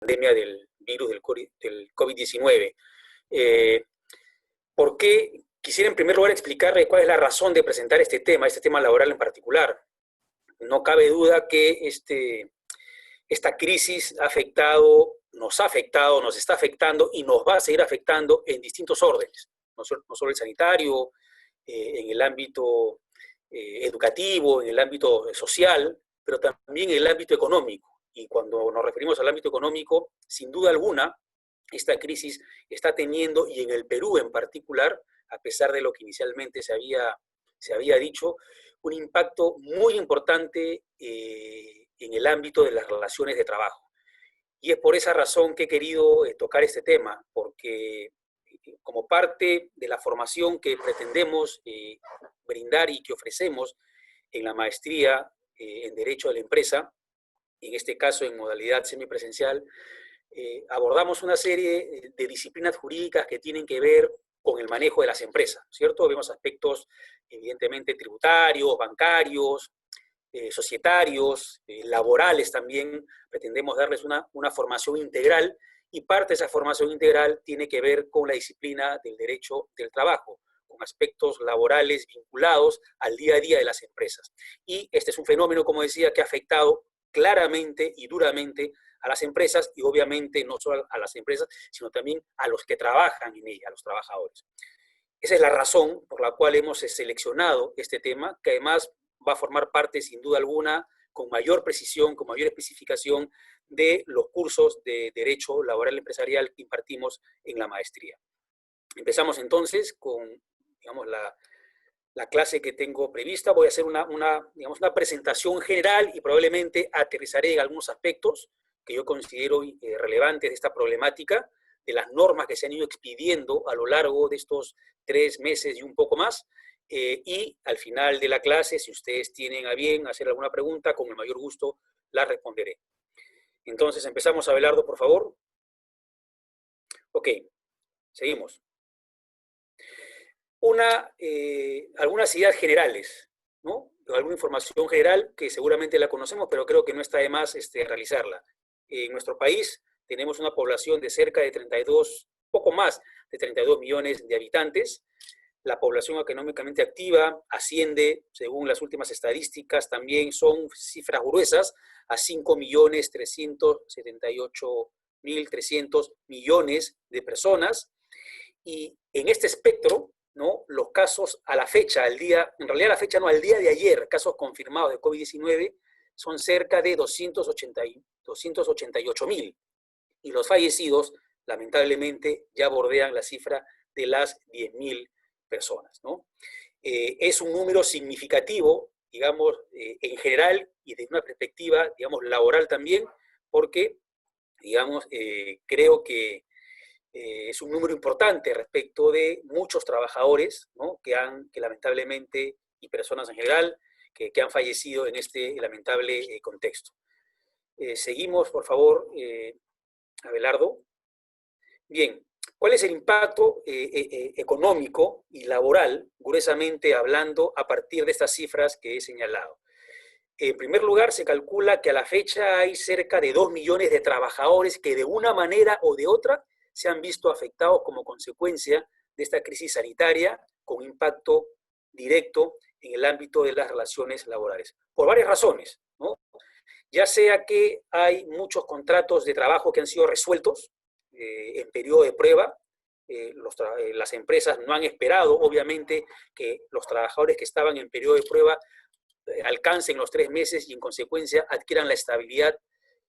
pandemia del virus del COVID-19. ¿Por qué? Quisiera en primer lugar explicarle cuál es la razón de presentar este tema laboral en particular. No cabe duda que esta crisis nos ha afectado, nos está afectando y nos va a seguir afectando en distintos órdenes, no solo el sanitario, en el ámbito educativo, en el ámbito social, pero también en el ámbito económico. Y cuando nos referimos al ámbito económico, sin duda alguna, esta crisis está teniendo, y en el Perú en particular, a pesar de lo que inicialmente se había dicho, un impacto muy importante en el ámbito de las relaciones de trabajo. Y es por esa razón que he querido tocar este tema, porque como parte de la formación que pretendemos brindar y que ofrecemos en la maestría en Derecho de la Empresa, en este caso en modalidad semipresencial, abordamos una serie de disciplinas jurídicas que tienen que ver con el manejo de las empresas, ¿cierto? Vemos aspectos evidentemente tributarios, bancarios, societarios, laborales también. Pretendemos darles una formación integral, y parte de esa formación integral tiene que ver con la disciplina del derecho del trabajo, con aspectos laborales vinculados al día a día de las empresas. Y este es un fenómeno, como decía, que ha afectado claramente y duramente a las empresas, y obviamente no solo a las empresas, sino también a los que trabajan en ella, a los trabajadores. Esa es la razón por la cual hemos seleccionado este tema, que además va a formar parte, sin duda alguna, con mayor precisión, con mayor especificación, de los cursos de Derecho Laboral Empresarial que impartimos en la maestría. Empezamos entonces con, digamos, la clase que tengo prevista. Voy a hacer digamos, una presentación general y probablemente aterrizaré en algunos aspectos que yo considero relevantes de esta problemática, de las normas que se han ido expidiendo a lo largo de estos 3 meses y un poco más, y al final de la clase, si ustedes tienen a bien hacer alguna pregunta, con el mayor gusto la responderé. Entonces, empezamos, Abelardo, por favor. Ok, seguimos. Algunas ideas generales, ¿no? Alguna información general que seguramente la conocemos, pero creo que no está de más realizarla. En nuestro país tenemos una población de cerca de 32, poco más de 32 millones de habitantes. La población económicamente activa asciende, según las últimas estadísticas, también son cifras gruesas, a 5.378.300 millones de personas. Y en este espectro, ¿no?, los casos a la fecha, en realidad a la fecha no, al día de ayer, casos confirmados de COVID-19 son cerca de 288.000. Y los fallecidos, lamentablemente, ya bordean la cifra de las 10.000 personas, ¿no? Es un número significativo, digamos, en general, y desde una perspectiva, digamos, laboral también, porque, digamos, creo que es un número importante respecto de muchos trabajadores, ¿no?, que lamentablemente, y personas en general, que han fallecido en este lamentable contexto. Seguimos, por favor, Abelardo. Bien, ¿cuál es el impacto económico y laboral, gruesamente hablando, a partir de estas cifras que he señalado? En primer lugar, se calcula que a la fecha hay cerca de 2 millones de trabajadores que de una manera o de otra se han visto afectados como consecuencia de esta crisis sanitaria, con impacto directo en el ámbito de las relaciones laborales. Por varias razones, ¿no? Ya sea que hay muchos contratos de trabajo que han sido resueltos en periodo de prueba. Las empresas no han esperado, obviamente, que los trabajadores que estaban en periodo de prueba alcancen los 3 meses y en consecuencia adquieran la estabilidad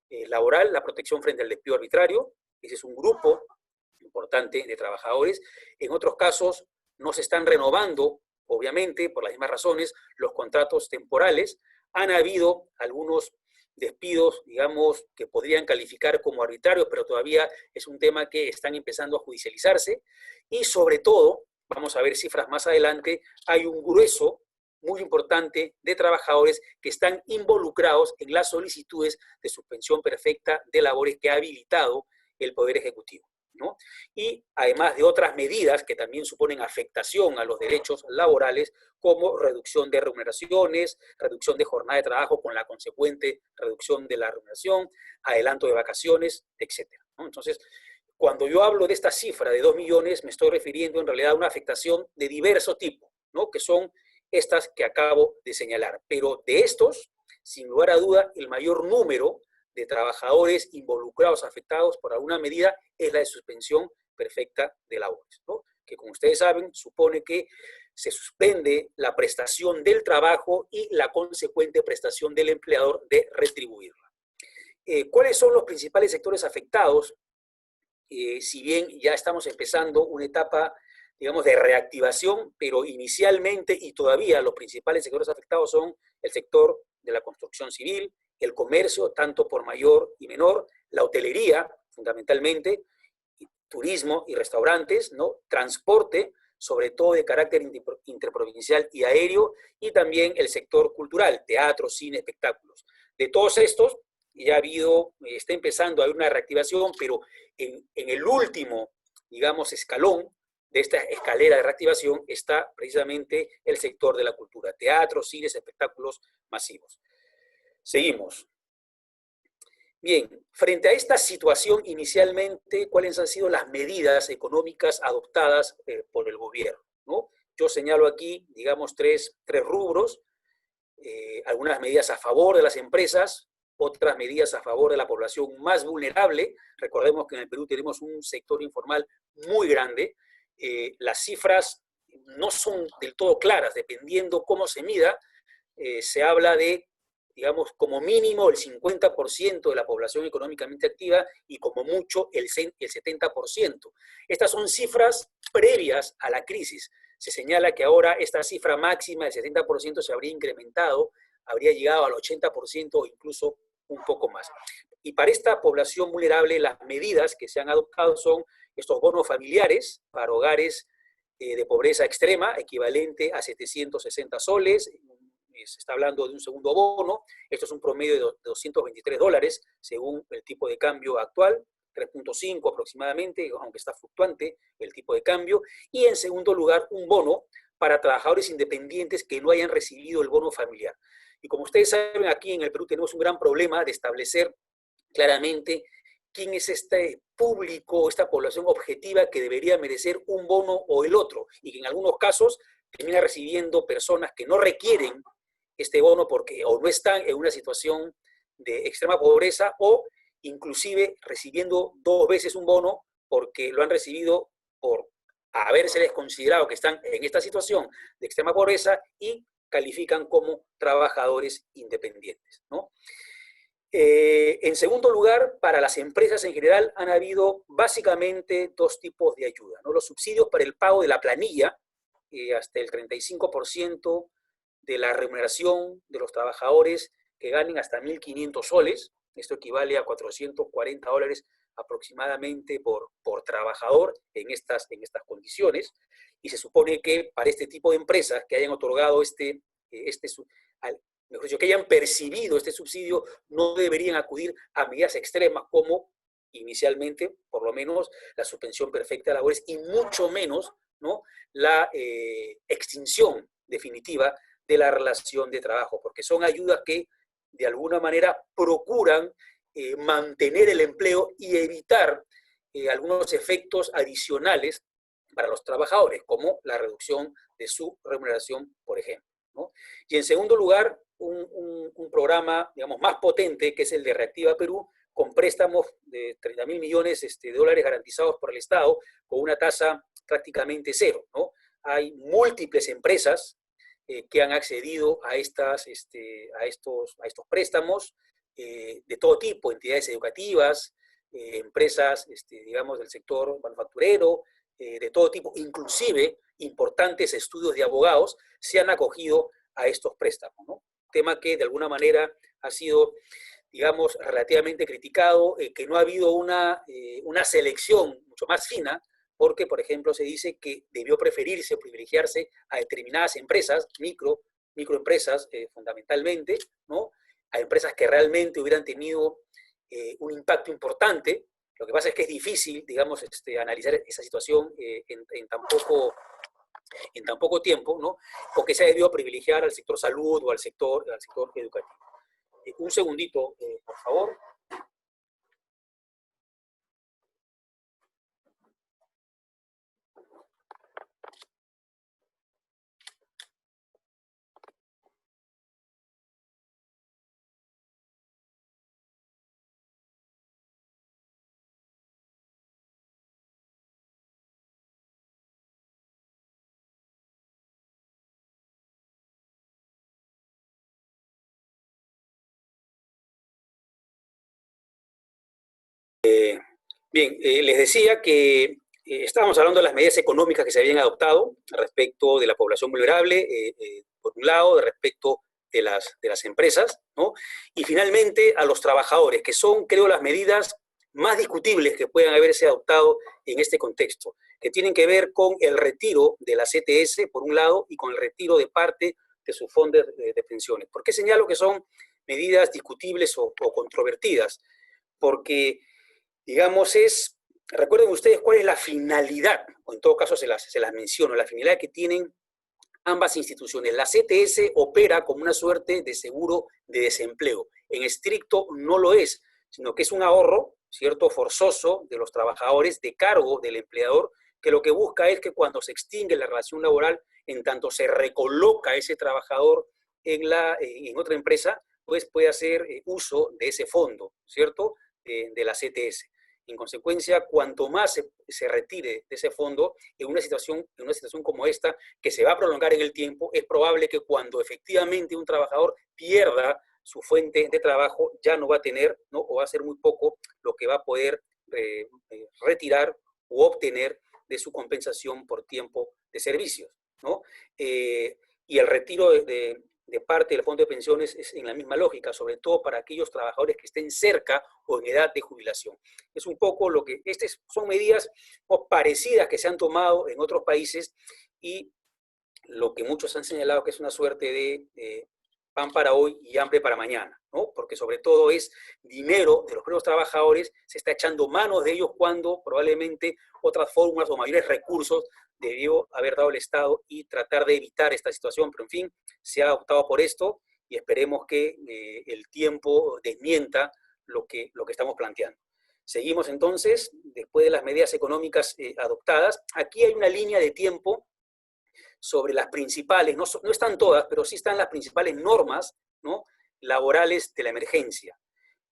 laboral, la protección frente al despido arbitrario. Ese es un grupo importante de trabajadores. En otros casos no se están renovando, obviamente, por las mismas razones, los contratos temporales. Han habido algunos despidos, digamos, que podrían calificar como arbitrarios, pero todavía es un tema que están empezando a judicializarse. Y sobre todo, vamos a ver cifras más adelante, hay un grueso muy importante de trabajadores que están involucrados en las solicitudes de suspensión perfecta de labores que ha habilitado el Poder Ejecutivo. ¿no? Y además de otras medidas que también suponen afectación a los derechos laborales, como reducción de remuneraciones, reducción de jornada de trabajo con la consecuente reducción de la remuneración, adelanto de vacaciones, etcétera, ¿no? Entonces, cuando yo hablo de esta cifra de 2 millones, me estoy refiriendo en realidad a una afectación de diverso tipo, ¿no? Que son estas que acabo de señalar. Pero de estos, sin lugar a duda, el mayor número de trabajadores involucrados, afectados por alguna medida, es la de suspensión perfecta de labores, ¿no? Que como ustedes saben, supone que se suspende la prestación del trabajo y la consecuente prestación del empleador de retribuirla. ¿Cuáles son los principales sectores afectados? Si bien ya estamos empezando una etapa, digamos, de reactivación, pero inicialmente y todavía los principales sectores afectados son el sector de la construcción civil, el comercio, tanto por mayor y menor, la hotelería, fundamentalmente, turismo y restaurantes, ¿no? Transporte, sobre todo de carácter interprovincial y aéreo, y también el sector cultural, teatro, cine, espectáculos. De todos estos, ya ha habido, está empezando a haber una reactivación, pero en el último, digamos, escalón de esta escalera de reactivación está precisamente el sector de la cultura, teatro, cines, espectáculos masivos. Seguimos. Bien, frente a esta situación inicialmente, ¿cuáles han sido las medidas económicas adoptadas por el gobierno, ¿no? Yo señalo aquí, digamos, tres rubros, algunas medidas a favor de las empresas, otras medidas a favor de la población más vulnerable. Recordemos que en el Perú tenemos un sector informal muy grande. Las cifras no son del todo claras, dependiendo cómo se mida. Se habla de, digamos, como mínimo el 50% de la población económicamente activa y como mucho el 70%. Estas son cifras previas a la crisis. Se señala que ahora esta cifra máxima del 70% se habría incrementado, habría llegado al 80% o incluso un poco más. Y para esta población vulnerable, las medidas que se han adoptado son estos bonos familiares para hogares de pobreza extrema, equivalente a 760 soles, se está hablando de un segundo bono, esto es un promedio de $223 según el tipo de cambio actual, 3.5 aproximadamente, aunque está fluctuante el tipo de cambio, y en segundo lugar un bono para trabajadores independientes que no hayan recibido el bono familiar. Y como ustedes saben, aquí en el Perú tenemos un gran problema de establecer claramente quién es este público, esta población objetiva que debería merecer un bono o el otro, y que en algunos casos termina recibiendo personas que no requieren este bono porque o no están en una situación de extrema pobreza o inclusive recibiendo 2 veces un bono porque lo han recibido por habérseles considerado que están en esta situación de extrema pobreza y califican como trabajadores independientes, ¿no? En segundo lugar, para las empresas en general han habido básicamente 2 tipos de ayuda, ¿no? Los subsidios para el pago de la planilla, hasta el 35% de la remuneración de los trabajadores que ganen hasta 1.500 soles, esto equivale a $440 aproximadamente por trabajador en estas condiciones, y se supone que para este tipo de empresas que hayan otorgado mejor dicho, que hayan percibido este subsidio, no deberían acudir a medidas extremas como inicialmente, por lo menos, la suspensión perfecta de labores y mucho menos, ¿no?, la extinción definitiva de la relación de trabajo, porque son ayudas que de alguna manera procuran mantener el empleo y evitar algunos efectos adicionales para los trabajadores, como la reducción de su remuneración, por ejemplo, ¿no? Y en segundo lugar, un programa, digamos, más potente, que es el de Reactiva Perú, con préstamos de 30.000 millones de dólares garantizados por el Estado, con una tasa prácticamente cero, ¿no? Hay múltiples empresas que han accedido a estos préstamos de todo tipo, entidades educativas, empresas, digamos, del sector manufacturero, de todo tipo, inclusive importantes estudios de abogados se han acogido a estos préstamos, ¿no? Tema que de alguna manera ha sido, digamos, relativamente criticado, que no ha habido una selección mucho más fina, porque, por ejemplo, se dice que debió preferirse o privilegiarse a determinadas empresas, microempresas fundamentalmente, ¿no?, a empresas que realmente hubieran tenido un impacto importante, Lo que pasa es que es difícil, digamos, analizar esa situación en tan poco tiempo, ¿no? Porque se ha debido privilegiar al sector salud o al sector educativo. Un segundito, por favor. Bien, les decía que estábamos hablando de las medidas económicas que se habían adoptado respecto de la población vulnerable, por un lado, respecto de las empresas, ¿no? Y finalmente a los trabajadores, que son, creo, las medidas más discutibles que puedan haberse adoptado en este contexto, que tienen que ver con el retiro de la CTS, por un lado, y con el retiro de parte de sus fondos de pensiones. ¿Por qué señalo que son medidas discutibles o controvertidas? Porque digamos, recuerden ustedes cuál es la finalidad, o en todo caso se las menciono, la finalidad que tienen ambas instituciones. La CTS opera como una suerte de seguro de desempleo. En estricto no lo es, sino que es un ahorro, ¿cierto?, forzoso de los trabajadores de cargo del empleador, que lo que busca es que cuando se extingue la relación laboral, en tanto se recoloca ese trabajador en otra empresa, pues puede hacer uso de ese fondo, ¿cierto?, de la CTS. En consecuencia, cuanto más se retire de ese fondo en una situación como esta, que se va a prolongar en el tiempo, es probable que cuando efectivamente un trabajador pierda su fuente de trabajo, ya no va a tener, ¿no?, o va a ser muy poco lo que va a poder retirar u obtener de su compensación por tiempo de servicios, ¿no? Y el retiro de parte del fondo de pensiones es en la misma lógica, sobre todo para aquellos trabajadores que estén cerca o en edad de jubilación. Es un poco lo que, estas son medidas parecidas que se han tomado en otros países y lo que muchos han señalado que es una suerte de pan para hoy y hambre para mañana, ¿no? Porque sobre todo es dinero de los propios trabajadores, se está echando manos de ellos cuando probablemente otras fórmulas o mayores recursos debió haber dado el Estado y tratar de evitar esta situación, pero en fin, se ha optado por esto y esperemos que el tiempo desmienta lo que estamos planteando. Seguimos entonces, después de las medidas económicas adoptadas, aquí hay una línea de tiempo sobre las principales, no están todas, pero sí están las principales normas, ¿no?, laborales de la emergencia.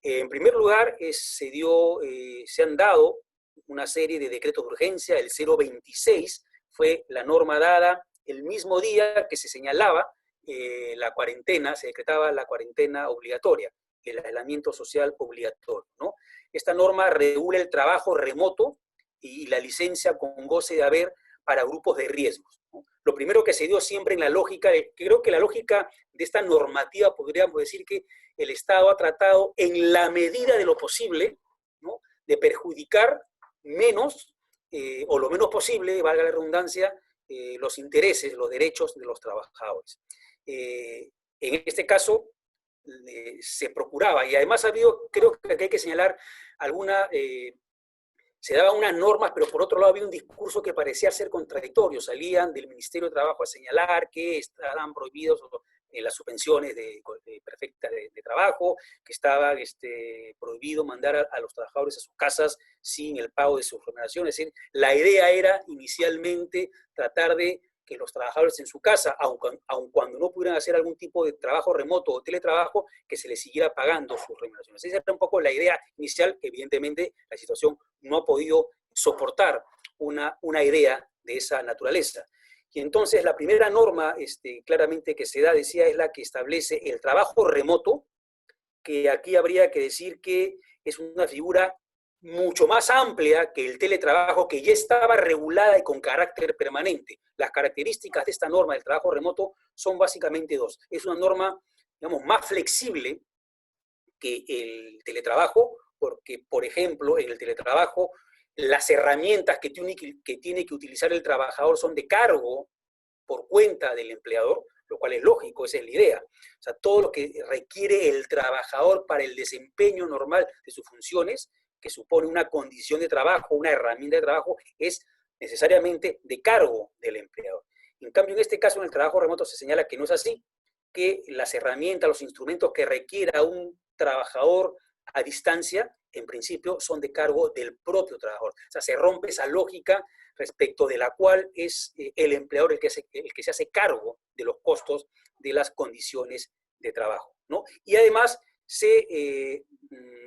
En primer lugar, se han dado una serie de decretos de urgencia. El 026 fue la norma dada el mismo día que se señalaba la cuarentena, se decretaba la cuarentena obligatoria, el aislamiento social obligatorio, ¿no? Esta norma regula el trabajo remoto y la licencia con goce de haber para grupos de riesgos, ¿no? Lo primero que se dio siempre en la lógica, creo que la lógica de esta normativa, podríamos decir que el Estado ha tratado en la medida de lo posible, ¿no?, de perjudicar menos, o lo menos posible, valga la redundancia, los intereses, los derechos de los trabajadores. En este caso, se procuraba, y además ha habido, creo que hay que señalar alguna... se daban unas normas, pero por otro lado había un discurso que parecía ser contradictorio. Salían del Ministerio de Trabajo a señalar que estaban prohibidos las suspensiones de trabajo, que estaba prohibido mandar a los trabajadores a sus casas sin el pago de sus remuneraciones. Es decir, la idea era inicialmente tratar de que los trabajadores en su casa, aun cuando no pudieran hacer algún tipo de trabajo remoto o teletrabajo, que se les siguiera pagando sus remuneraciones. Esa era un poco la idea inicial, que evidentemente la situación no ha podido soportar una idea de esa naturaleza. Y entonces la primera norma claramente que se da, decía, es la que establece el trabajo remoto, que aquí habría que decir que es una figura mucho más amplia que el teletrabajo, que ya estaba regulada y con carácter permanente. Las características de esta norma del trabajo remoto son básicamente dos. Es una norma, digamos, más flexible que el teletrabajo, porque, por ejemplo, en el teletrabajo, las herramientas que tiene que utilizar el trabajador son de cargo por cuenta del empleador, lo cual es lógico, esa es la idea. O sea, todo lo que requiere el trabajador para el desempeño normal de sus funciones que supone una condición de trabajo, una herramienta de trabajo, es necesariamente de cargo del empleador. En cambio, en este caso, en el trabajo remoto se señala que no es así, que las herramientas, los instrumentos que requiera un trabajador a distancia, en principio, son de cargo del propio trabajador. O sea, se rompe esa lógica respecto de la cual es el empleador el que se hace cargo de los costos de las condiciones de trabajo, ¿no? Y además se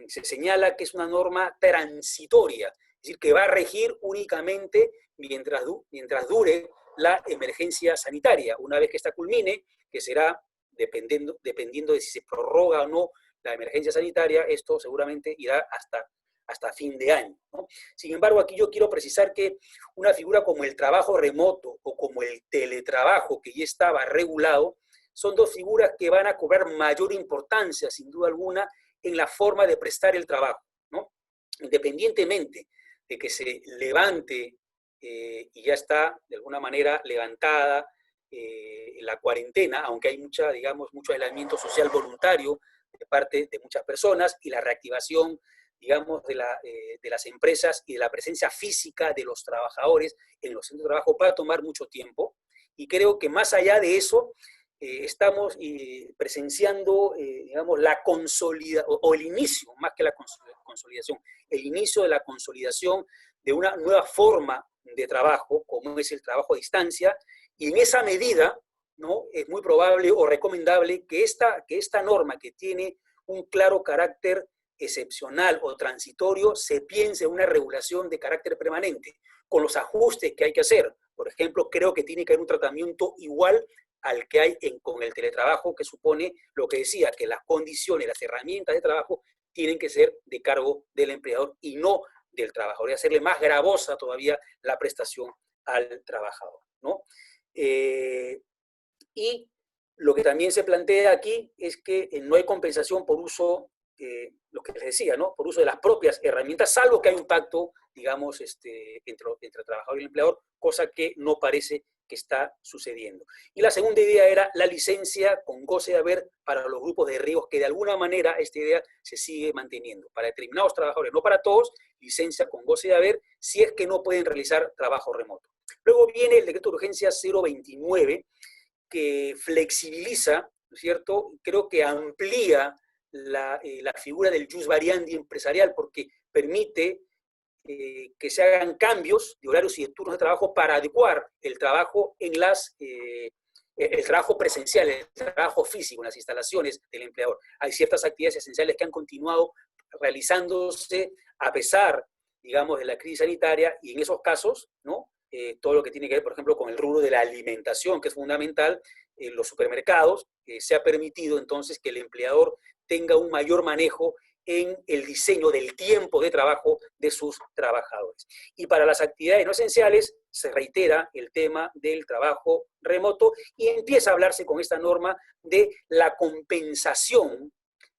señala que es una norma transitoria, es decir, que va a regir únicamente mientras dure la emergencia sanitaria. Una vez que esta culmine, que será dependiendo de si se prorroga o no la emergencia sanitaria, esto seguramente irá hasta fin de año, ¿no? Sin embargo, aquí yo quiero precisar que una figura como el trabajo remoto o como el teletrabajo, que ya estaba regulado, son dos figuras que van a cobrar mayor importancia, sin duda alguna, en la forma de prestar el trabajo, ¿no? Independientemente de que se levante, y ya está de alguna manera levantada la cuarentena, aunque hay mucho aislamiento social voluntario de parte de muchas personas, y la reactivación, digamos, de las empresas y de la presencia física de los trabajadores en los centros de trabajo va a tomar mucho tiempo. Y creo que más allá de eso, estamos presenciando, digamos, la consolidación, o el inicio, más que la consolidación, el inicio de la consolidación de una nueva forma de trabajo, como es el trabajo a distancia, y en esa medida, ¿no?, es muy probable o recomendable que esta norma, que tiene un claro carácter excepcional o transitorio, se piense en una regulación de carácter permanente, con los ajustes que hay que hacer. Por ejemplo, creo que tiene que haber un tratamiento igual al que hay con el teletrabajo, que supone lo que decía, que las condiciones, las herramientas de trabajo tienen que ser de cargo del empleador y no del trabajador, y hacerle más gravosa todavía la prestación al trabajador, ¿no? Y lo que también se plantea aquí es que no hay compensación por uso, lo que les decía, ¿no?, por uso de las propias herramientas, salvo que hay un pacto, digamos, entre el trabajador y el empleador, cosa que no parece que está sucediendo. Y la segunda idea era la licencia con goce de haber para los grupos de riesgos, que de alguna manera esta idea se sigue manteniendo. Para determinados trabajadores, no para todos, licencia con goce de haber, si es que no pueden realizar trabajo remoto. Luego viene el decreto de urgencia 029, que flexibiliza, ¿no es cierto? Creo que amplía la figura del jus variandi empresarial, porque permite que se hagan cambios de horarios y de turnos de trabajo para adecuar el trabajo el trabajo presencial, el trabajo físico en las instalaciones del empleador. Hay ciertas actividades esenciales que han continuado realizándose a pesar, digamos, de la crisis sanitaria, y en esos casos, ¿no?, todo lo que tiene que ver, por ejemplo, con el rubro de la alimentación, que es fundamental, en los supermercados, se ha permitido entonces que el empleador tenga un mayor manejo en el diseño del tiempo de trabajo de sus trabajadores. Y para las actividades no esenciales se reitera el tema del trabajo remoto y empieza a hablarse con esta norma de la compensación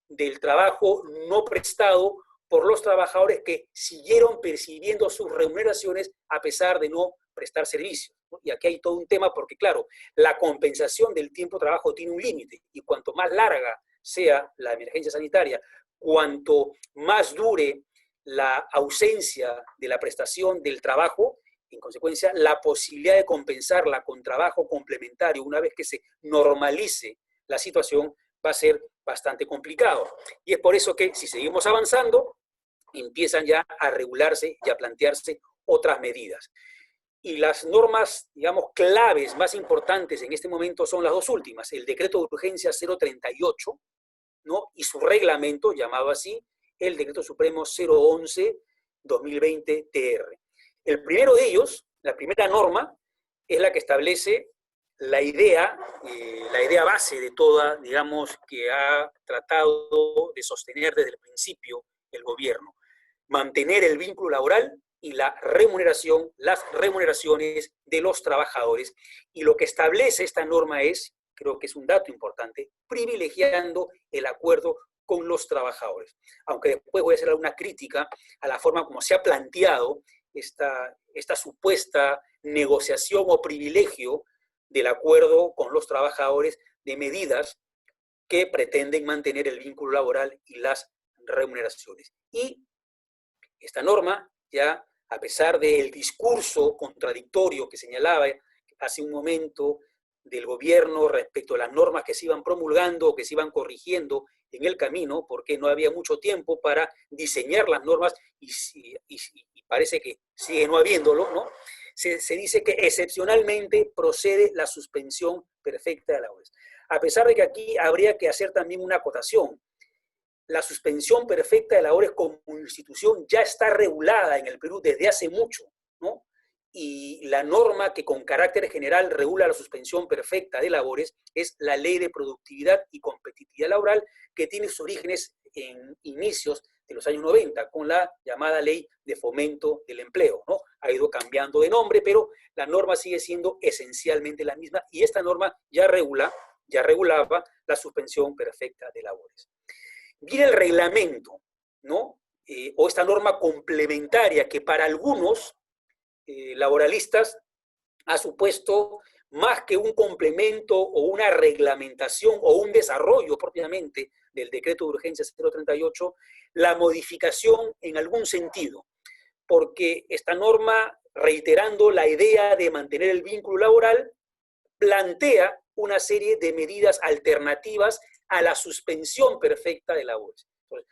del trabajo no prestado por los trabajadores que siguieron percibiendo sus remuneraciones a pesar de no prestar servicios, ¿no? Y aquí hay todo un tema porque, claro, la compensación del tiempo de trabajo tiene un límite, y cuanto más larga sea la emergencia sanitaria, cuanto más dure la ausencia de la prestación del trabajo, en consecuencia, la posibilidad de compensarla con trabajo complementario, una vez que se normalice la situación, va a ser bastante complicado. Y es por eso que, si seguimos avanzando, empiezan ya a regularse y a plantearse otras medidas. Y las normas, digamos, claves más importantes en este momento son las dos últimas: el decreto de urgencia 038, ¿no?, y su reglamento, llamado así, el decreto supremo 011-2020-TR. El primero de ellos, la primera norma, es la que establece la idea base de toda, digamos, que ha tratado de sostener desde el principio el gobierno: mantener el vínculo laboral y la remuneración, las remuneraciones de los trabajadores. Y lo que establece esta norma es, creo que es un dato importante, privilegiando el acuerdo con los trabajadores. Aunque después voy a hacer alguna crítica a la forma como se ha planteado esta supuesta negociación o privilegio del acuerdo con los trabajadores de medidas que pretenden mantener el vínculo laboral y las remuneraciones. Y Esta norma, ya a pesar del discurso contradictorio que señalaba hace un momento del gobierno respecto a las normas que se iban promulgando o que se iban corrigiendo en el camino, porque no había mucho tiempo para diseñar las normas y parece que sigue no habiéndolo, ¿no? Se dice que excepcionalmente procede la suspensión perfecta de labores. A pesar de que aquí habría que hacer también una acotación. La suspensión perfecta de labores como institución ya está regulada en el Perú desde hace mucho, ¿no? Y la norma que con carácter general regula la suspensión perfecta de labores es la Ley de Productividad y Competitividad Laboral, que tiene sus orígenes en inicios de los años 90, con la llamada Ley de Fomento del Empleo, ¿no? Ha ido cambiando de nombre, pero la norma sigue siendo esencialmente la misma, y esta norma ya regulaba la suspensión perfecta de labores. Viene el reglamento, ¿no? O esta norma complementaria que para algunos laboralistas ha supuesto más que un complemento o una reglamentación o un desarrollo propiamente del decreto de urgencia 038, la modificación en algún sentido, porque esta norma, reiterando la idea de mantener el vínculo laboral, plantea una serie de medidas alternativas a la suspensión perfecta de labores. Entonces,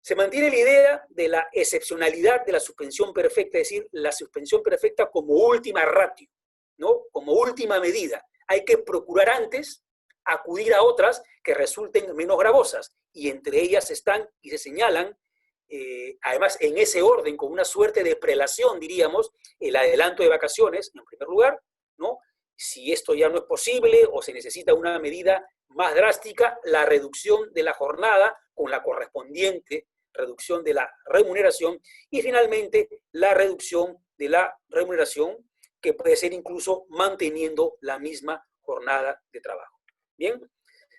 se mantiene la idea de la excepcionalidad de la suspensión perfecta, es decir, la suspensión perfecta como última ratio, ¿no? Como última medida. Hay que procurar antes acudir a otras que resulten menos gravosas, y entre ellas están y se señalan, además en ese orden, con una suerte de prelación, diríamos, el adelanto de vacaciones, en primer lugar, ¿no? Si esto ya no es posible o se necesita una medida más drástica, la reducción de la jornada con la correspondiente reducción de la remuneración, y finalmente la reducción de la remuneración, que puede ser incluso manteniendo la misma jornada de trabajo. Bien,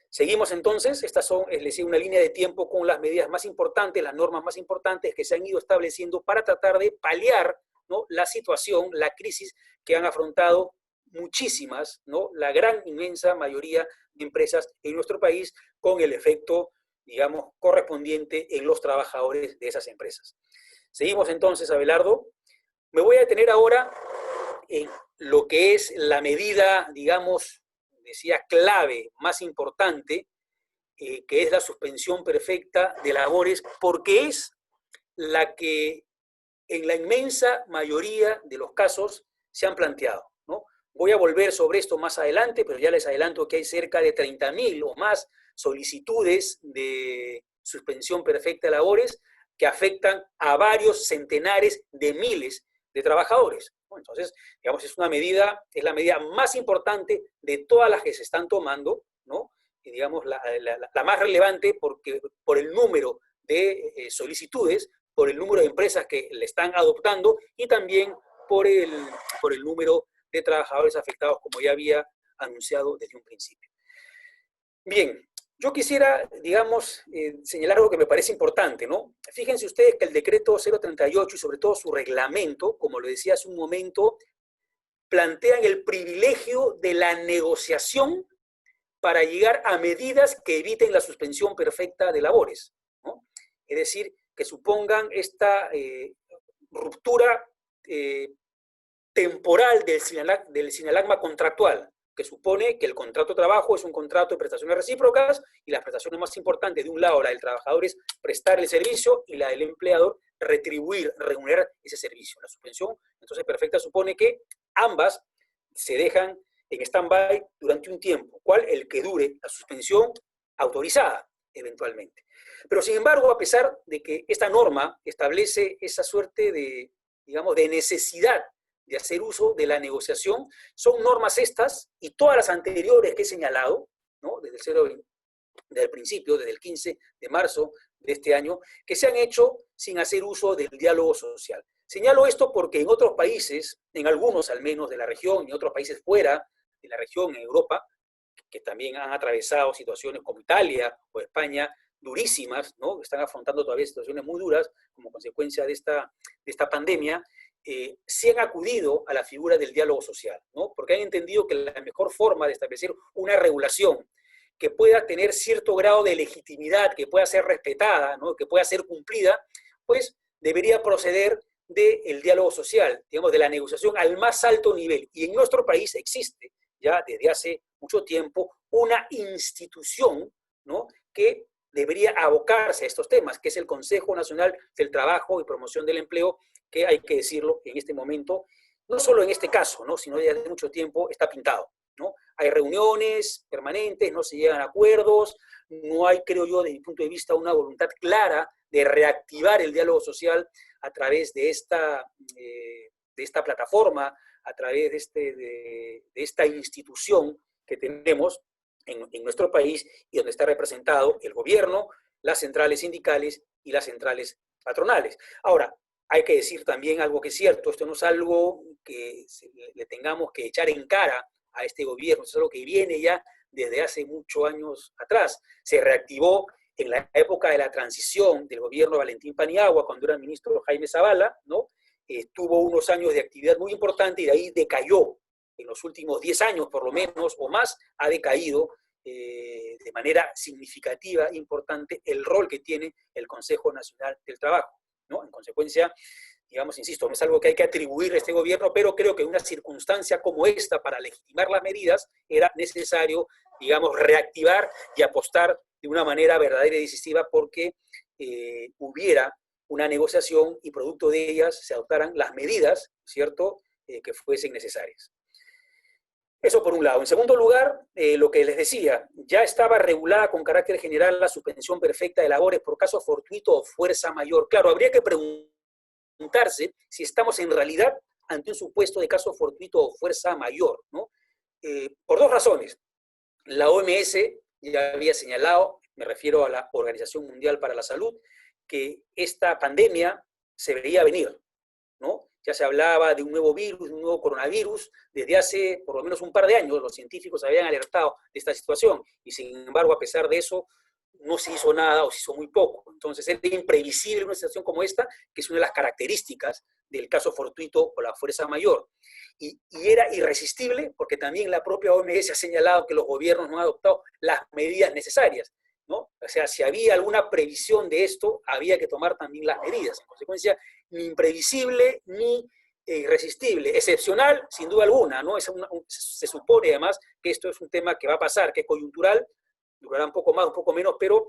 seguimos entonces. Estas son, les decía, una línea de tiempo con las medidas más importantes, las normas más importantes que se han ido estableciendo para tratar de paliar, ¿no?, la situación, la crisis que han afrontado muchísimas, ¿no?, la gran inmensa mayoría de empresas en nuestro país, con el efecto, digamos, correspondiente en los trabajadores de esas empresas. Seguimos entonces, Abelardo. Me voy a detener ahora en lo que es la medida, digamos, decía, clave, más importante, que es la suspensión perfecta de labores, porque es la que en la inmensa mayoría de los casos se han planteado, ¿no? Voy a volver sobre esto más adelante, pero ya les adelanto que hay cerca de 30.000 o más solicitudes de suspensión perfecta de labores que afectan a varios centenares de miles de trabajadores. Entonces, digamos, es la medida más importante de todas las que se están tomando, ¿no? Y digamos, la más relevante, porque por el número de solicitudes, por el número de empresas que le están adoptando, y también por el número de trabajadores afectados, como ya había anunciado desde un principio. Bien, yo quisiera, digamos, señalar algo que me parece importante, ¿no? Fíjense ustedes que el decreto 038 y sobre todo su reglamento, como lo decía hace un momento, plantean el privilegio de la negociación para llegar a medidas que eviten la suspensión perfecta de labores, ¿no? Es decir, que supongan esta ruptura temporal del sinalagma contractual, que supone que el contrato de trabajo es un contrato de prestaciones recíprocas, y las prestaciones más importantes, de un lado, la del trabajador, es prestar el servicio, y la del empleador, retribuir, remunerar ese servicio. La suspensión, entonces, perfecta, supone que ambas se dejan en stand-by durante un tiempo, ¿cuál? El que dure la suspensión autorizada, eventualmente. Pero, sin embargo, a pesar de que esta norma establece esa suerte de, digamos, de necesidad de hacer uso de la negociación, son normas estas y todas las anteriores que he señalado, ¿no?, desde el principio, desde el 15 de marzo de este año, que se han hecho sin hacer uso del diálogo social. Señalo esto porque en otros países, en algunos al menos de la región, y en otros países fuera de la región, en Europa, que también han atravesado situaciones como Italia o España, durísimas, ¿no?, están afrontando todavía situaciones muy duras como consecuencia de esta pandemia, sí han acudido a la figura del diálogo social, ¿no?, porque han entendido que la mejor forma de establecer una regulación que pueda tener cierto grado de legitimidad, que pueda ser respetada, ¿no?, que pueda ser cumplida, pues debería proceder del diálogo social, digamos, de la negociación al más alto nivel. Y en nuestro país existe ya desde hace mucho tiempo una institución, ¿no?, que debería abocarse a estos temas, que es el Consejo Nacional del Trabajo y Promoción del Empleo, que hay que decirlo en este momento, no solo en este caso, ¿no?, sino desde hace mucho tiempo está pintado, ¿no? Hay reuniones permanentes, no se llegan a acuerdos, no hay, creo yo, desde mi punto de vista, una voluntad clara de reactivar el diálogo social a través de esta plataforma, a través de esta institución que tenemos en nuestro país y donde está representado el gobierno, las centrales sindicales y las centrales patronales. Ahora, hay que decir también algo que es cierto, esto no es algo que le tengamos que echar en cara a este gobierno, es algo que viene ya desde hace muchos años atrás. Se reactivó en la época de la transición del gobierno de Valentín Paniagua, cuando era ministro Jaime Zavala, ¿no? Tuvo unos años de actividad muy importante y de ahí decayó. En los últimos 10 años, por lo menos, o más, ha decaído de manera significativa, importante, el rol que tiene el Consejo Nacional del Trabajo, ¿no? En consecuencia, digamos, insisto, no es algo que hay que atribuir a este gobierno, pero creo que en una circunstancia como esta, para legitimar las medidas, era necesario, digamos, reactivar y apostar de una manera verdadera y decisiva porque hubiera una negociación y producto de ellas se adoptaran las medidas, ¿cierto?, que fuesen necesarias. Eso por un lado. En segundo lugar, lo que les decía, ya estaba regulada con carácter general la suspensión perfecta de labores por caso fortuito o fuerza mayor. Claro, habría que preguntarse si estamos en realidad ante un supuesto de caso fortuito o fuerza mayor, ¿no? Por dos razones. La OMS ya había señalado, me refiero a la Organización Mundial para la Salud, que esta pandemia se veía venir, ¿no? Ya se hablaba de un nuevo virus, de un nuevo coronavirus, desde hace por lo menos un par de años los científicos habían alertado de esta situación, y sin embargo, a pesar de eso, no se hizo nada o se hizo muy poco. Entonces, es imprevisible una situación como esta, que es una de las características del caso fortuito o la fuerza mayor. Y era irresistible porque también la propia OMS ha señalado que los gobiernos no han adoptado las medidas necesarias, ¿no? O sea, si había alguna previsión de esto, había que tomar también las medidas. En consecuencia, ni imprevisible ni irresistible. Excepcional, sin duda alguna, ¿no? Se supone además que esto es un tema que va a pasar, que es coyuntural, durará un poco más, un poco menos, pero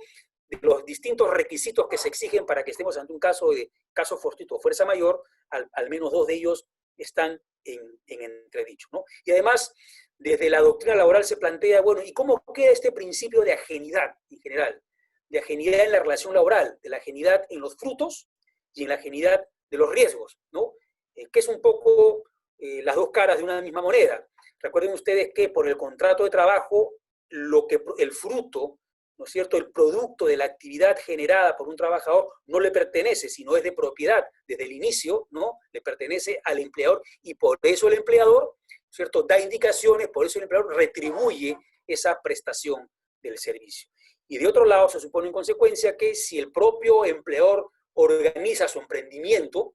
de los distintos requisitos que se exigen para que estemos ante un caso fortuito o fuerza mayor, al menos dos de ellos están en entredicho, ¿no? Y además, desde la doctrina laboral se plantea, bueno, ¿y cómo queda este principio de ajenidad en general? De ajenidad en la relación laboral, de la ajenidad en los frutos y en la ajenidad de los riesgos, ¿no? Que es un poco las dos caras de una misma moneda. Recuerden ustedes que por el contrato de trabajo, el fruto, ¿no es cierto?, el producto de la actividad generada por un trabajador no le pertenece, sino es de propiedad desde el inicio, ¿no? Le pertenece al empleador y por eso el empleador, ¿cierto?, da indicaciones, por eso el empleador retribuye esa prestación del servicio. Y de otro lado, se supone en consecuencia que si el propio empleador organiza su emprendimiento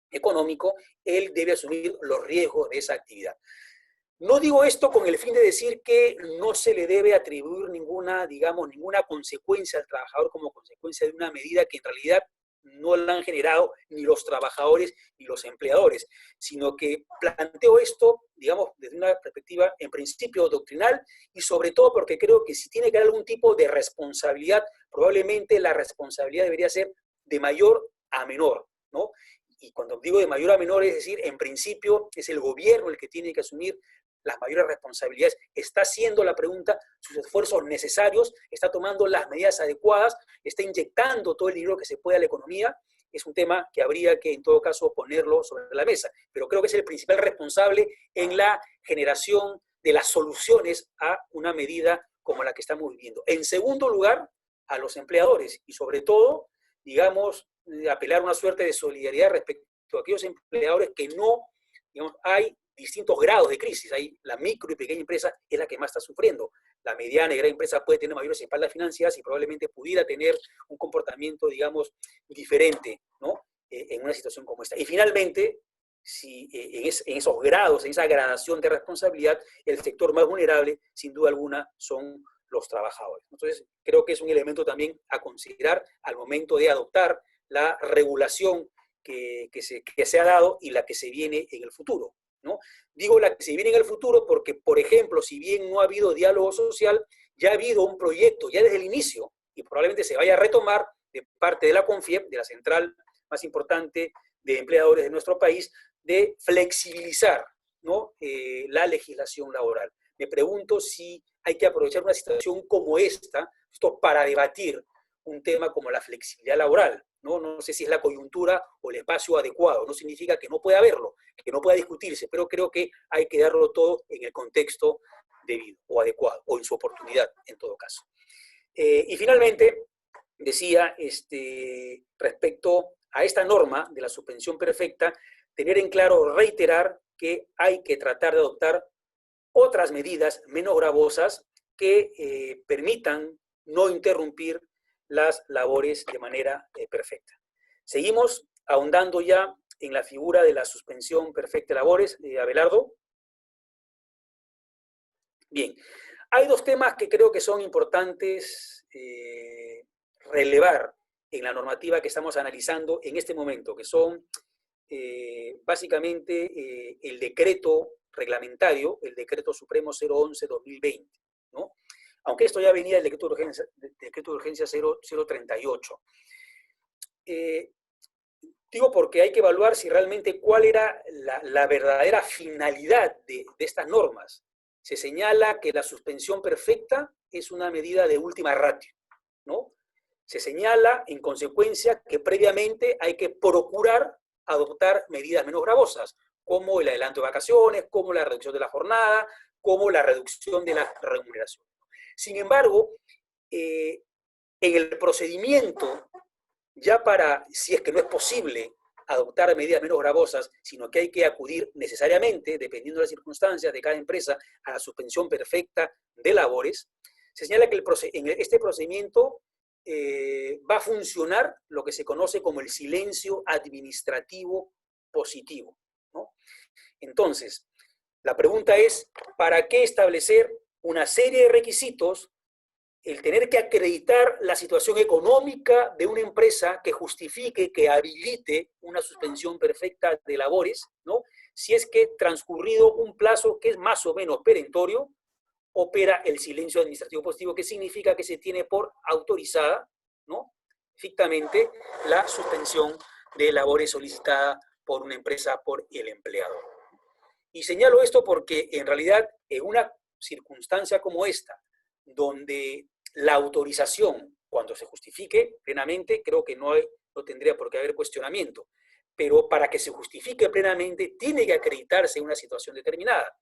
económico, él debe asumir los riesgos de esa actividad. No digo esto con el fin de decir que no se le debe atribuir ninguna consecuencia al trabajador como consecuencia de una medida que en realidad no la han generado ni los trabajadores ni los empleadores, sino que planteo esto, digamos, desde una perspectiva en principio doctrinal y sobre todo porque creo que si tiene que haber algún tipo de responsabilidad, probablemente la responsabilidad debería ser de mayor a menor, ¿no? Y cuando digo de mayor a menor, es decir, en principio es el gobierno el que tiene que asumir las mayores responsabilidades, está haciendo la pregunta, sus esfuerzos necesarios, está tomando las medidas adecuadas, está inyectando todo el dinero que se puede a la economía. Es un tema que habría que en todo caso ponerlo sobre la mesa, pero creo que es el principal responsable en la generación de las soluciones a una medida como la que estamos viviendo. En segundo lugar, a los empleadores y sobre todo, digamos, apelar a una suerte de solidaridad respecto a aquellos empleadores que no, digamos, hay distintos grados de crisis. Hay la micro y pequeña empresa es la que más está sufriendo. La mediana y gran empresa puede tener mayores espaldas financieras y probablemente pudiera tener un comportamiento, digamos, diferente, ¿no? En una situación como esta. Y finalmente, si en esos grados, en esa gradación de responsabilidad, el sector más vulnerable, sin duda alguna, son los trabajadores. Entonces, creo que es un elemento también a considerar al momento de adoptar la regulación que se ha dado y la que se viene en el futuro, ¿no? Digo la que se viene en el futuro porque, por ejemplo, si bien no ha habido diálogo social, ya ha habido un proyecto, ya desde el inicio, y probablemente se vaya a retomar de parte de la CONFIEP, de la central más importante de empleadores de nuestro país, de flexibilizar, ¿no? La legislación laboral. Me pregunto si hay que aprovechar una situación como esta, esto para debatir un tema como la flexibilidad laboral, ¿no? No sé si es la coyuntura o el espacio adecuado, no significa que no pueda haberlo, que no pueda discutirse, pero creo que hay que darlo todo en el contexto debido o adecuado, o en su oportunidad, en todo caso. Y finalmente, decía, respecto a esta norma de la suspensión perfecta, tener en claro, reiterar que hay que tratar de adoptar otras medidas menos gravosas que permitan no interrumpir las labores de manera perfecta. Seguimos ahondando ya en la figura de la suspensión perfecta de labores. Abelardo. Bien, hay dos temas que creo que son importantes relevar en la normativa que estamos analizando en este momento, que son básicamente el decreto reglamentario, el decreto supremo 011-2020, ¿no? Aunque esto ya venía del decreto de urgencia 038. Digo porque hay que evaluar si realmente cuál era la verdadera finalidad de estas normas. Se señala que la suspensión perfecta es una medida de última ratio, ¿no? Se señala, en consecuencia, que previamente hay que procurar adoptar medidas menos gravosas, como el adelanto de vacaciones, como la reducción de la jornada, como la reducción de la remuneración. Sin embargo, en el procedimiento, ya para, si es que no es posible adoptar medidas menos gravosas, sino que hay que acudir necesariamente, dependiendo de las circunstancias de cada empresa, a la suspensión perfecta de labores, se señala que en este procedimiento va a funcionar lo que se conoce como el silencio administrativo positivo, ¿no? Entonces, la pregunta es, ¿para qué establecer una serie de requisitos, el tener que acreditar la situación económica de una empresa que justifique, que habilite una suspensión perfecta de labores, ¿no? Si es que transcurrido un plazo que es más o menos perentorio, opera el silencio administrativo positivo, que significa que se tiene por autorizada, ¿no?, fictamente, la suspensión de labores solicitada por una empresa por el empleador. Y señalo esto porque en realidad en una circunstancia como esta, donde la autorización, cuando se justifique plenamente, creo que no tendría por qué haber cuestionamiento, pero para que se justifique plenamente tiene que acreditarse una situación determinada.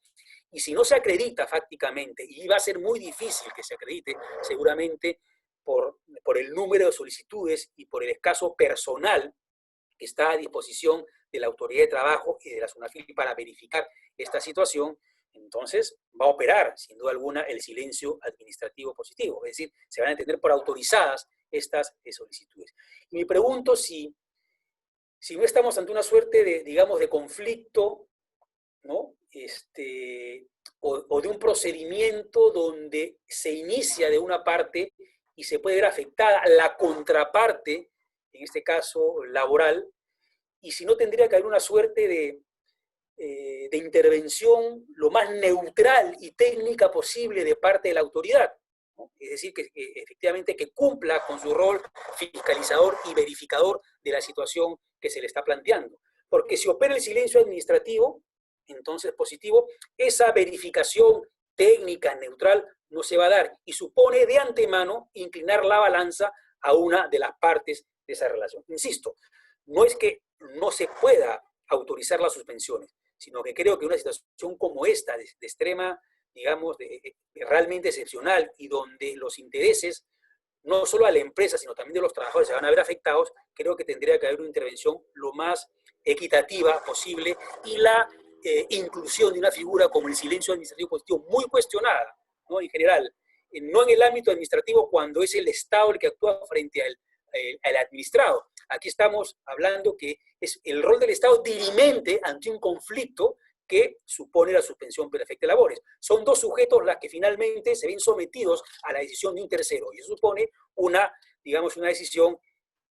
Y si no se acredita fácticamente, y va a ser muy difícil que se acredite, seguramente por el número de solicitudes y por el escaso personal que está a disposición de la Autoridad de Trabajo y de la SUNAFIL para verificar esta situación, entonces va a operar, sin duda alguna, el silencio administrativo positivo. Es decir, se van a entender por autorizadas estas solicitudes. Y me pregunto si no estamos ante una suerte de, digamos, de conflicto, ¿no?, o de un procedimiento donde se inicia de una parte y se puede ver afectada la contraparte, en este caso laboral, y si no tendría que haber una suerte de intervención lo más neutral y técnica posible de parte de la autoridad, ¿no? Es decir, que efectivamente que cumpla con su rol fiscalizador y verificador de la situación que se le está planteando. Porque si opera el silencio administrativo, entonces positivo, esa verificación técnica neutral no se va a dar y supone de antemano inclinar la balanza a una de las partes de esa relación. Insisto, no es que no se pueda autorizar las suspensiones, sino que creo que una situación como esta, de extrema, digamos, realmente excepcional, y donde los intereses, no solo a la empresa, sino también de los trabajadores, se van a ver afectados, creo que tendría que haber una intervención lo más equitativa posible, y la inclusión de una figura como el silencio administrativo positivo, muy cuestionada, ¿no?, en general, no en el ámbito administrativo cuando es el Estado el que actúa frente al administrado. Aquí estamos hablando que es el rol del Estado dirimente ante un conflicto que supone la suspensión perfecta de labores. Son dos sujetos las que finalmente se ven sometidos a la decisión de un tercero, y eso supone una, digamos, una decisión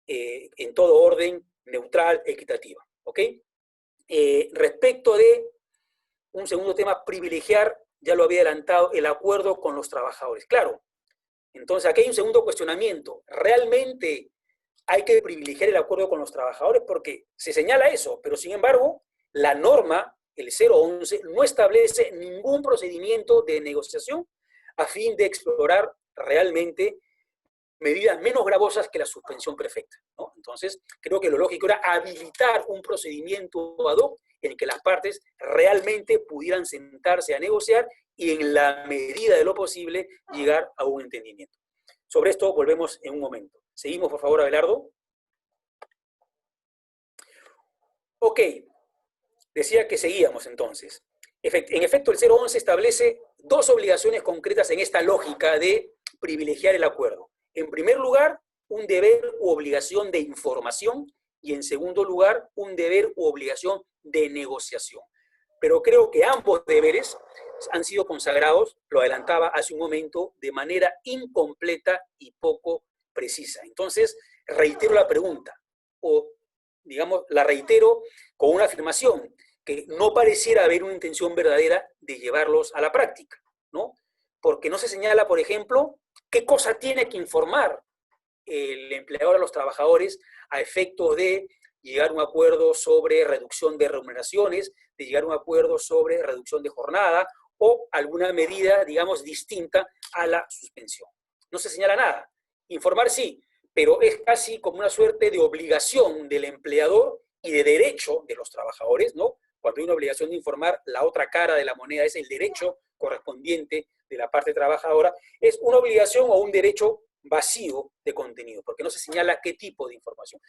en todo orden neutral, equitativa. ¿Ok? Respecto de un segundo tema, privilegiar, ya lo había adelantado, el acuerdo con los trabajadores. Claro, entonces aquí hay un segundo cuestionamiento. ¿Realmente hay que privilegiar el acuerdo con los trabajadores? Porque se señala eso, pero sin embargo, la norma, el 011, no establece ningún procedimiento de negociación a fin de explorar realmente medidas menos gravosas que la suspensión perfecta, ¿no? Entonces, creo que lo lógico era habilitar un procedimiento ad hoc en el que las partes realmente pudieran sentarse a negociar y en la medida de lo posible llegar a un entendimiento. Sobre esto volvemos en un momento. Seguimos, por favor, Abelardo. Ok, decía que seguíamos entonces. En efecto, el 011 establece dos obligaciones concretas en esta lógica de privilegiar el acuerdo. En primer lugar, un deber u obligación de información y en segundo lugar, un deber u obligación de negociación. Pero creo que ambos deberes han sido consagrados, lo adelantaba hace un momento, de manera incompleta y poco precisa. Entonces, reitero la pregunta, o digamos, la reitero con una afirmación, que no pareciera haber una intención verdadera de llevarlos a la práctica, ¿no? Porque no se señala, por ejemplo, qué cosa tiene que informar el empleador a los trabajadores a efecto de llegar a un acuerdo sobre reducción de remuneraciones, de llegar a un acuerdo sobre reducción de jornada o alguna medida, digamos, distinta a la suspensión. No se señala nada. Informar sí, pero es casi como una suerte de obligación del empleador y de derecho de los trabajadores, ¿no? Cuando hay una obligación de informar, la otra cara de la moneda es el derecho correspondiente de la parte trabajadora, es una obligación o un derecho vacío de contenido, porque no se señala qué tipo de información.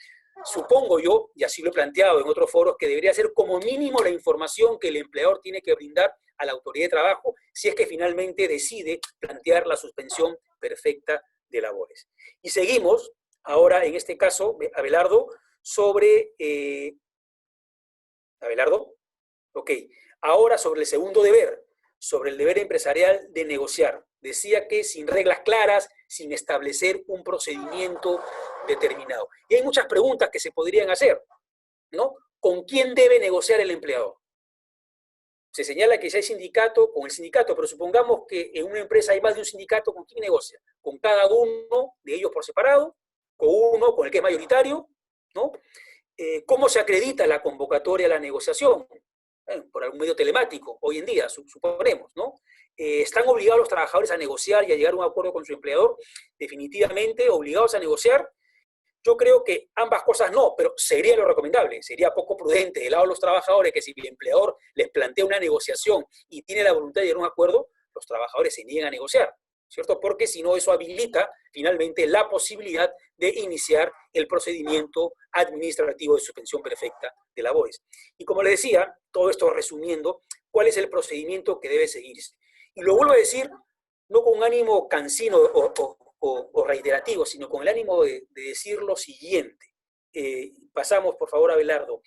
Supongo yo, y así lo he planteado en otros foros, que debería ser como mínimo la información que el empleador tiene que brindar a la autoridad de trabajo si es que finalmente decide plantear la suspensión perfecta de labores. Y seguimos, ahora en este caso, Abelardo, sobre... Abelardo, ok, ahora sobre el segundo deber, sobre el deber empresarial de negociar. Decía que sin reglas claras, sin establecer un procedimiento determinado. Y hay muchas preguntas que se podrían hacer, ¿no? ¿Con quién debe negociar el empleador? Se señala que si hay sindicato, con el sindicato, pero supongamos que en una empresa hay más de un sindicato, ¿con quién negocia? Con cada uno de ellos por separado, con uno, con el que es mayoritario, ¿no? ¿Cómo se acredita la convocatoria a la negociación? Por algún medio telemático, hoy en día, suponemos, ¿no? ¿Están obligados los trabajadores a negociar y a llegar a un acuerdo con su empleador? Definitivamente, obligados a negociar. Yo creo que ambas cosas no, pero sería lo recomendable, sería poco prudente del lado de los trabajadores que si el empleador les plantea una negociación y tiene la voluntad de llegar a un acuerdo, los trabajadores se niegan a negociar, ¿cierto? Porque si no, eso habilita finalmente la posibilidad de iniciar el procedimiento administrativo de suspensión perfecta de labores. Y como les decía, todo esto resumiendo, ¿cuál es el procedimiento que debe seguirse? Y lo vuelvo a decir, no con un ánimo cansino o reiterativo, sino con el ánimo de decir lo siguiente. Pasamos, por favor, a Abelardo.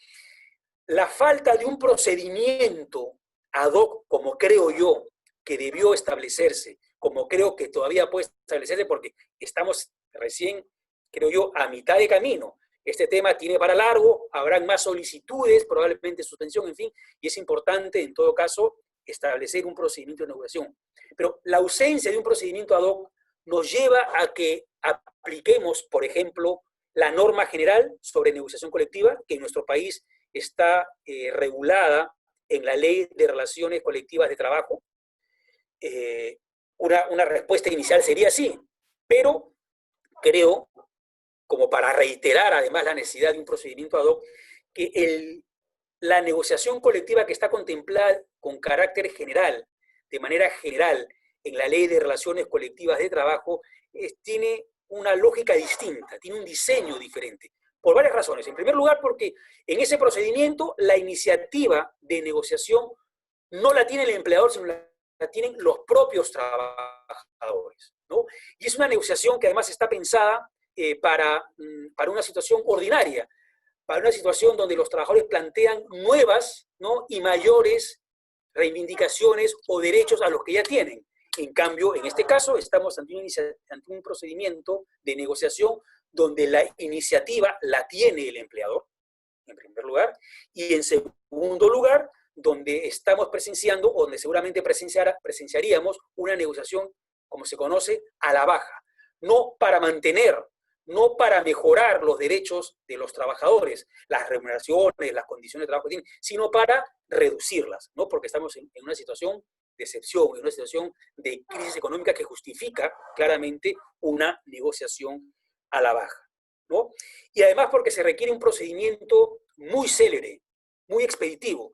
La falta de un procedimiento ad hoc, como creo yo, que debió establecerse, como creo que todavía puede establecerse, porque estamos recién, creo yo, a mitad de camino. Este tema tiene para largo, habrán más solicitudes, probablemente suspensión, en fin, y es importante, en todo caso, establecer un procedimiento de negociación. Pero la ausencia de un procedimiento ad hoc nos lleva a que apliquemos, por ejemplo, la norma general sobre negociación colectiva, que en nuestro país está regulada en la Ley de Relaciones Colectivas de Trabajo. Una respuesta inicial sería sí, pero creo, como para reiterar además la necesidad de un procedimiento ad hoc, que la negociación colectiva que está contemplada con carácter general, de manera general, en la Ley de Relaciones Colectivas de Trabajo, tiene una lógica distinta, tiene un diseño diferente, por varias razones. En primer lugar, porque en ese procedimiento la iniciativa de negociación no la tiene el empleador, sino la tienen los propios trabajadores, ¿no? Y es una negociación que además está pensada para una situación ordinaria, para una situación donde los trabajadores plantean nuevas, ¿no?, y mayores reivindicaciones o derechos a los que ya tienen. En cambio, en este caso, estamos ante un procedimiento de negociación donde la iniciativa la tiene el empleador, en primer lugar, y en segundo lugar, donde estamos presenciando, o donde seguramente presenciaríamos una negociación, como se conoce, a la baja, no para mantener, no para mejorar los derechos de los trabajadores, las remuneraciones, las condiciones de trabajo que tienen, sino para reducirlas, ¿no? Porque estamos en una situación de excepción, en una situación de crisis económica que justifica claramente una negociación a la baja, ¿no? Y además porque se requiere un procedimiento muy célere, muy expeditivo.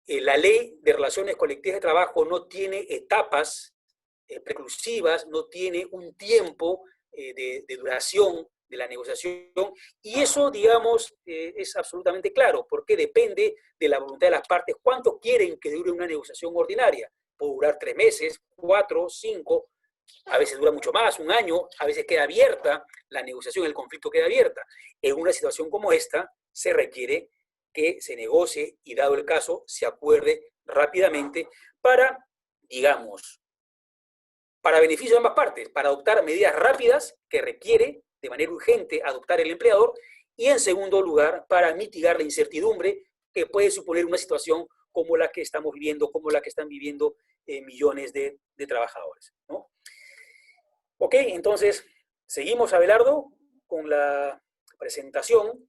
La ley de relaciones colectivas de trabajo no tiene etapas preclusivas, no tiene un tiempo de duración de la negociación, y eso, digamos, es absolutamente claro, porque depende de la voluntad de las partes, cuánto quieren que dure una negociación ordinaria. Puede durar 3 meses, 4, 5, a veces dura mucho más, un año, a veces queda abierta la negociación, el conflicto queda abierta. En una situación como esta, se requiere que se negocie y, dado el caso, se acuerde rápidamente para, digamos, para beneficio de ambas partes, para adoptar medidas rápidas que requiere de manera urgente adoptar el empleador, y en segundo lugar, para mitigar la incertidumbre que puede suponer una situación como la que estamos viviendo, como la que están viviendo millones de trabajadores, ¿no? Ok, entonces, seguimos, Abelardo, con la presentación.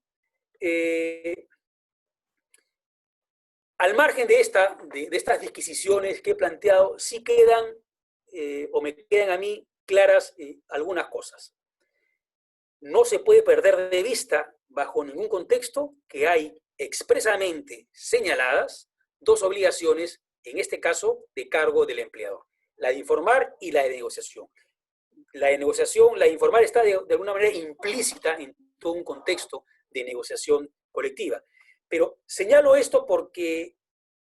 Al margen de estas disquisiciones que he planteado, sí quedan, o me quedan a mí claras algunas cosas. No se puede perder de vista, bajo ningún contexto, que hay expresamente señaladas dos obligaciones, en este caso, de cargo del empleador: la de informar y la de negociación. La de negociación, la de informar, está de alguna manera implícita en todo un contexto de negociación colectiva. Pero señalo esto porque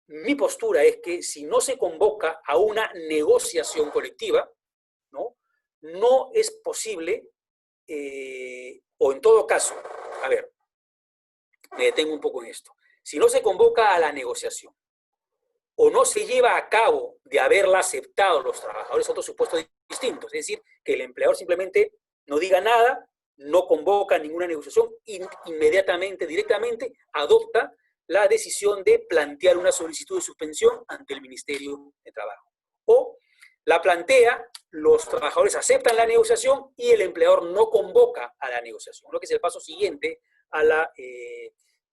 mi postura es que si no se convoca a una negociación colectiva, no es posible, o en todo caso, a ver, me detengo un poco en esto. Si no se convoca a la negociación, o no se lleva a cabo de haberla aceptado los trabajadores, otros supuestos distintos, es decir, que el empleador simplemente no diga nada, no convoca ninguna negociación, inmediatamente, directamente, adopta la decisión de plantear una solicitud de suspensión ante el Ministerio de Trabajo. O la plantea, los trabajadores aceptan la negociación y el empleador no convoca a la negociación, lo que es el paso siguiente a la,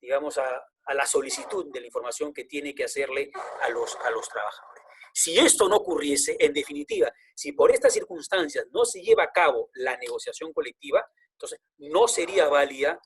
digamos, a la solicitud de la información que tiene que hacerle a los trabajadores. Si esto no ocurriese, en definitiva, si por estas circunstancias no se lleva a cabo la negociación colectiva, entonces no sería válida,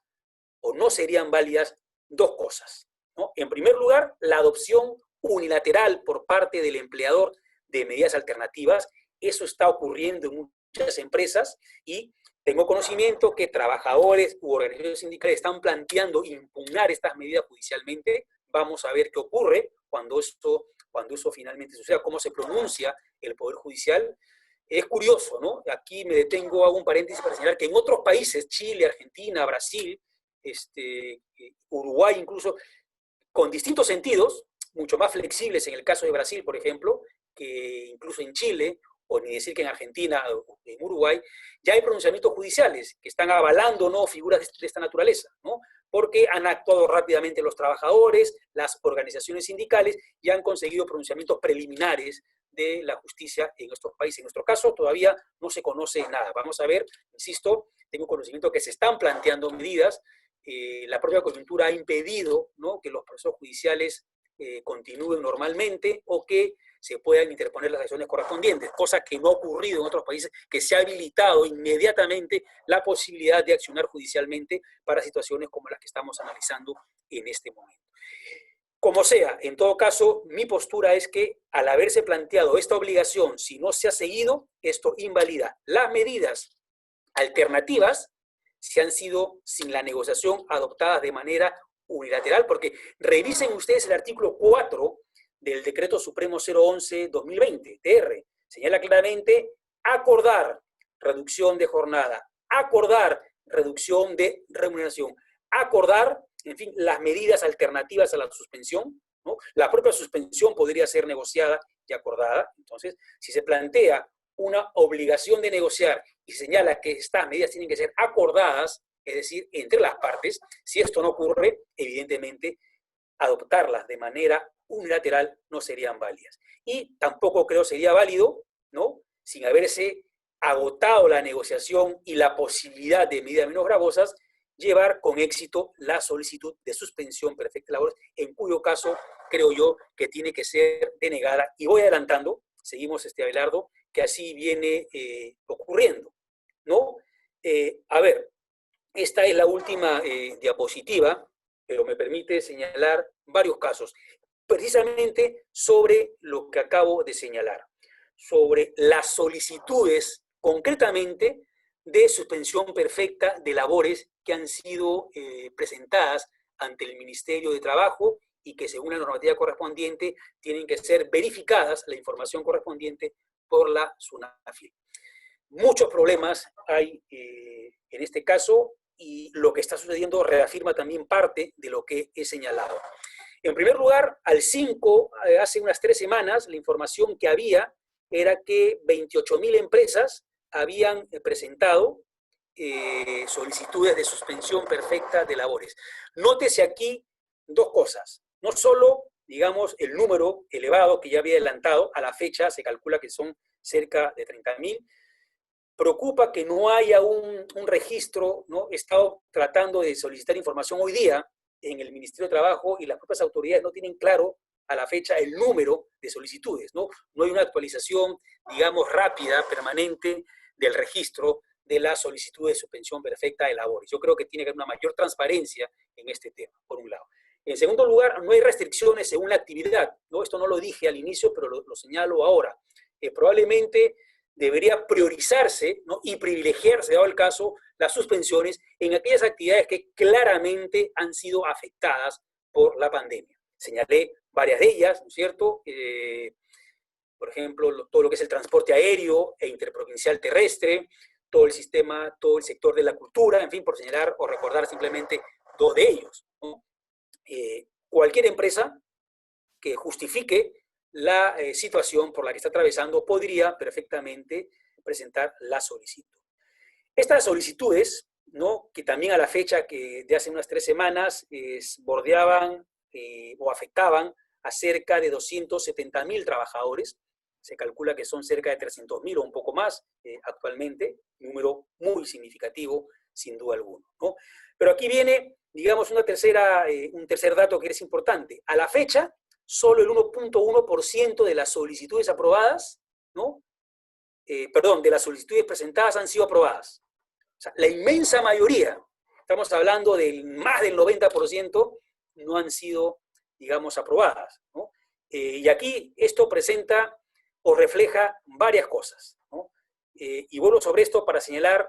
o no serían válidas, dos cosas, ¿no? En primer lugar, la adopción unilateral por parte del empleador de medidas alternativas. Eso está ocurriendo en muchas empresas, y tengo conocimiento que trabajadores u organizaciones sindicales están planteando impugnar estas medidas judicialmente. Vamos a ver qué ocurre cuando eso finalmente suceda, cómo se pronuncia el Poder Judicial. Es curioso, ¿no? Aquí me detengo, hago un paréntesis para señalar que en otros países, Chile, Argentina, Brasil, Uruguay incluso, con distintos sentidos, mucho más flexibles en el caso de Brasil, por ejemplo, que incluso en Chile, o ni decir que en Argentina o en Uruguay, ya hay pronunciamientos judiciales que están avalando, ¿no?, figuras de esta naturaleza, ¿no?, porque han actuado rápidamente los trabajadores, las organizaciones sindicales, y han conseguido pronunciamientos preliminares de la justicia en estos países. En nuestro caso todavía no se conoce nada. Vamos a ver, insisto, tengo conocimiento que se están planteando medidas. La propia coyuntura ha impedido, ¿no?, que los procesos judiciales continúen normalmente, o que se puedan interponer las acciones correspondientes, cosa que no ha ocurrido en otros países, que se ha habilitado inmediatamente la posibilidad de accionar judicialmente para situaciones como las que estamos analizando en este momento. Como sea, en todo caso, mi postura es que, al haberse planteado esta obligación, si no se ha seguido, esto invalida las medidas alternativas si han sido, sin la negociación, adoptadas de manera unilateral, porque revisen ustedes el artículo 4 del Decreto Supremo 011-2020, TR. Señala claramente: acordar reducción de jornada, acordar reducción de remuneración, acordar, en fin, las medidas alternativas a la suspensión, ¿no? La propia suspensión podría ser negociada y acordada. Entonces, si se plantea una obligación de negociar y señala que estas medidas tienen que ser acordadas, es decir, entre las partes. Si esto no ocurre, evidentemente, adoptarlas de manera unilateral no serían válidas. Y tampoco creo sería válido, ¿no?, sin haberse agotado la negociación y la posibilidad de medidas menos gravosas, llevar con éxito la solicitud de suspensión perfecta de labores, en cuyo caso creo yo que tiene que ser denegada. Y voy adelantando, seguimos, Abelardo, que así viene ocurriendo, ¿no? A ver, esta es la última diapositiva, pero me permite señalar varios casos, precisamente sobre lo que acabo de señalar, sobre las solicitudes concretamente de suspensión perfecta de labores que han sido presentadas ante el Ministerio de Trabajo y que según la normativa correspondiente tienen que ser verificadas, la información correspondiente, por la SUNAFIL. Muchos problemas hay en este caso y lo que está sucediendo reafirma también parte de lo que he señalado. En primer lugar, al 5, hace unas 3 semanas, la información que había era que 28.000 empresas habían presentado solicitudes de suspensión perfecta de labores. Nótese aquí dos cosas. No solo, digamos, el número elevado que ya había adelantado, a la fecha se calcula que son cerca de 30.000. Preocupa que no haya un registro, ¿no? He estado tratando de solicitar información hoy día en el Ministerio de Trabajo y las propias autoridades no tienen claro a la fecha el número de solicitudes, ¿no? No hay una actualización, digamos, rápida, permanente del registro de la solicitud de suspensión perfecta de labores. Yo creo que tiene que haber una mayor transparencia en este tema, por un lado. En segundo lugar, no hay restricciones según la actividad, ¿no? Esto no lo dije al inicio, pero lo señalo ahora. Probablemente debería priorizarse, ¿no?, y privilegiarse, dado el caso, las suspensiones en aquellas actividades que claramente han sido afectadas por la pandemia. Señalé varias de ellas, ¿no es cierto? Por ejemplo, todo lo que es el transporte aéreo e interprovincial terrestre, todo el sistema, todo el sector de la cultura, en fin, por señalar o recordar simplemente 2 de ellos, ¿no? Cualquier empresa que justifique la situación por la que está atravesando podría perfectamente presentar la solicitud. Estas solicitudes, ¿no?, que también a la fecha que de hace unas 3 semanas bordeaban o afectaban a cerca de 270.000 trabajadores, se calcula que son cerca de 300.000 o un poco más actualmente, número muy significativo sin duda alguna, ¿no? Pero aquí viene, digamos, un tercer dato que es importante. A la fecha, solo el 1.1% de las solicitudes aprobadas, ¿no? De las solicitudes presentadas han sido aprobadas. O sea, la inmensa mayoría, estamos hablando del más del 90%, no han sido, digamos, aprobadas, ¿no? Y aquí esto presenta o refleja varias cosas, ¿no? Y vuelvo sobre esto para señalar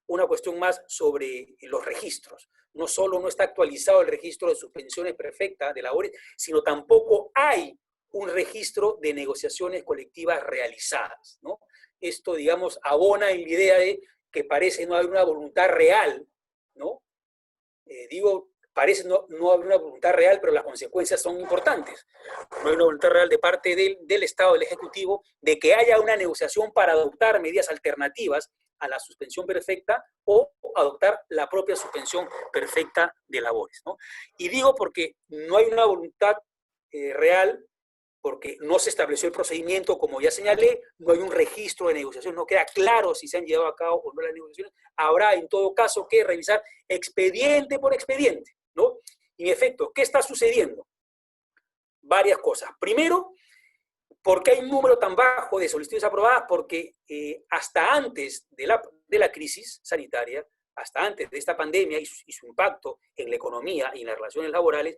una cuestión más sobre los registros. No solo no está actualizado el registro de suspensiones perfectas de labores, sino tampoco hay un registro de negociaciones colectivas realizadas, ¿no? Esto, digamos, abona en la idea de que parece no haber una voluntad real, ¿no? Parece no haber una voluntad real, pero las consecuencias son importantes. No hay una voluntad real de parte del Estado, del Ejecutivo, de que haya una negociación para adoptar medidas alternativas a la suspensión perfecta o adoptar la propia suspensión perfecta de labores, ¿no? Y digo porque no hay una voluntad real, porque no se estableció el procedimiento, como ya señalé, no hay un registro de negociación, no queda claro si se han llevado a cabo o no las negociaciones. Habrá en todo caso que revisar expediente por expediente, ¿no? Y en efecto, ¿qué está sucediendo? Varias cosas. Primero, ¿por qué hay un número tan bajo de solicitudes aprobadas? Porque hasta antes de la crisis sanitaria, hasta antes de esta pandemia y su impacto en la economía y en las relaciones laborales,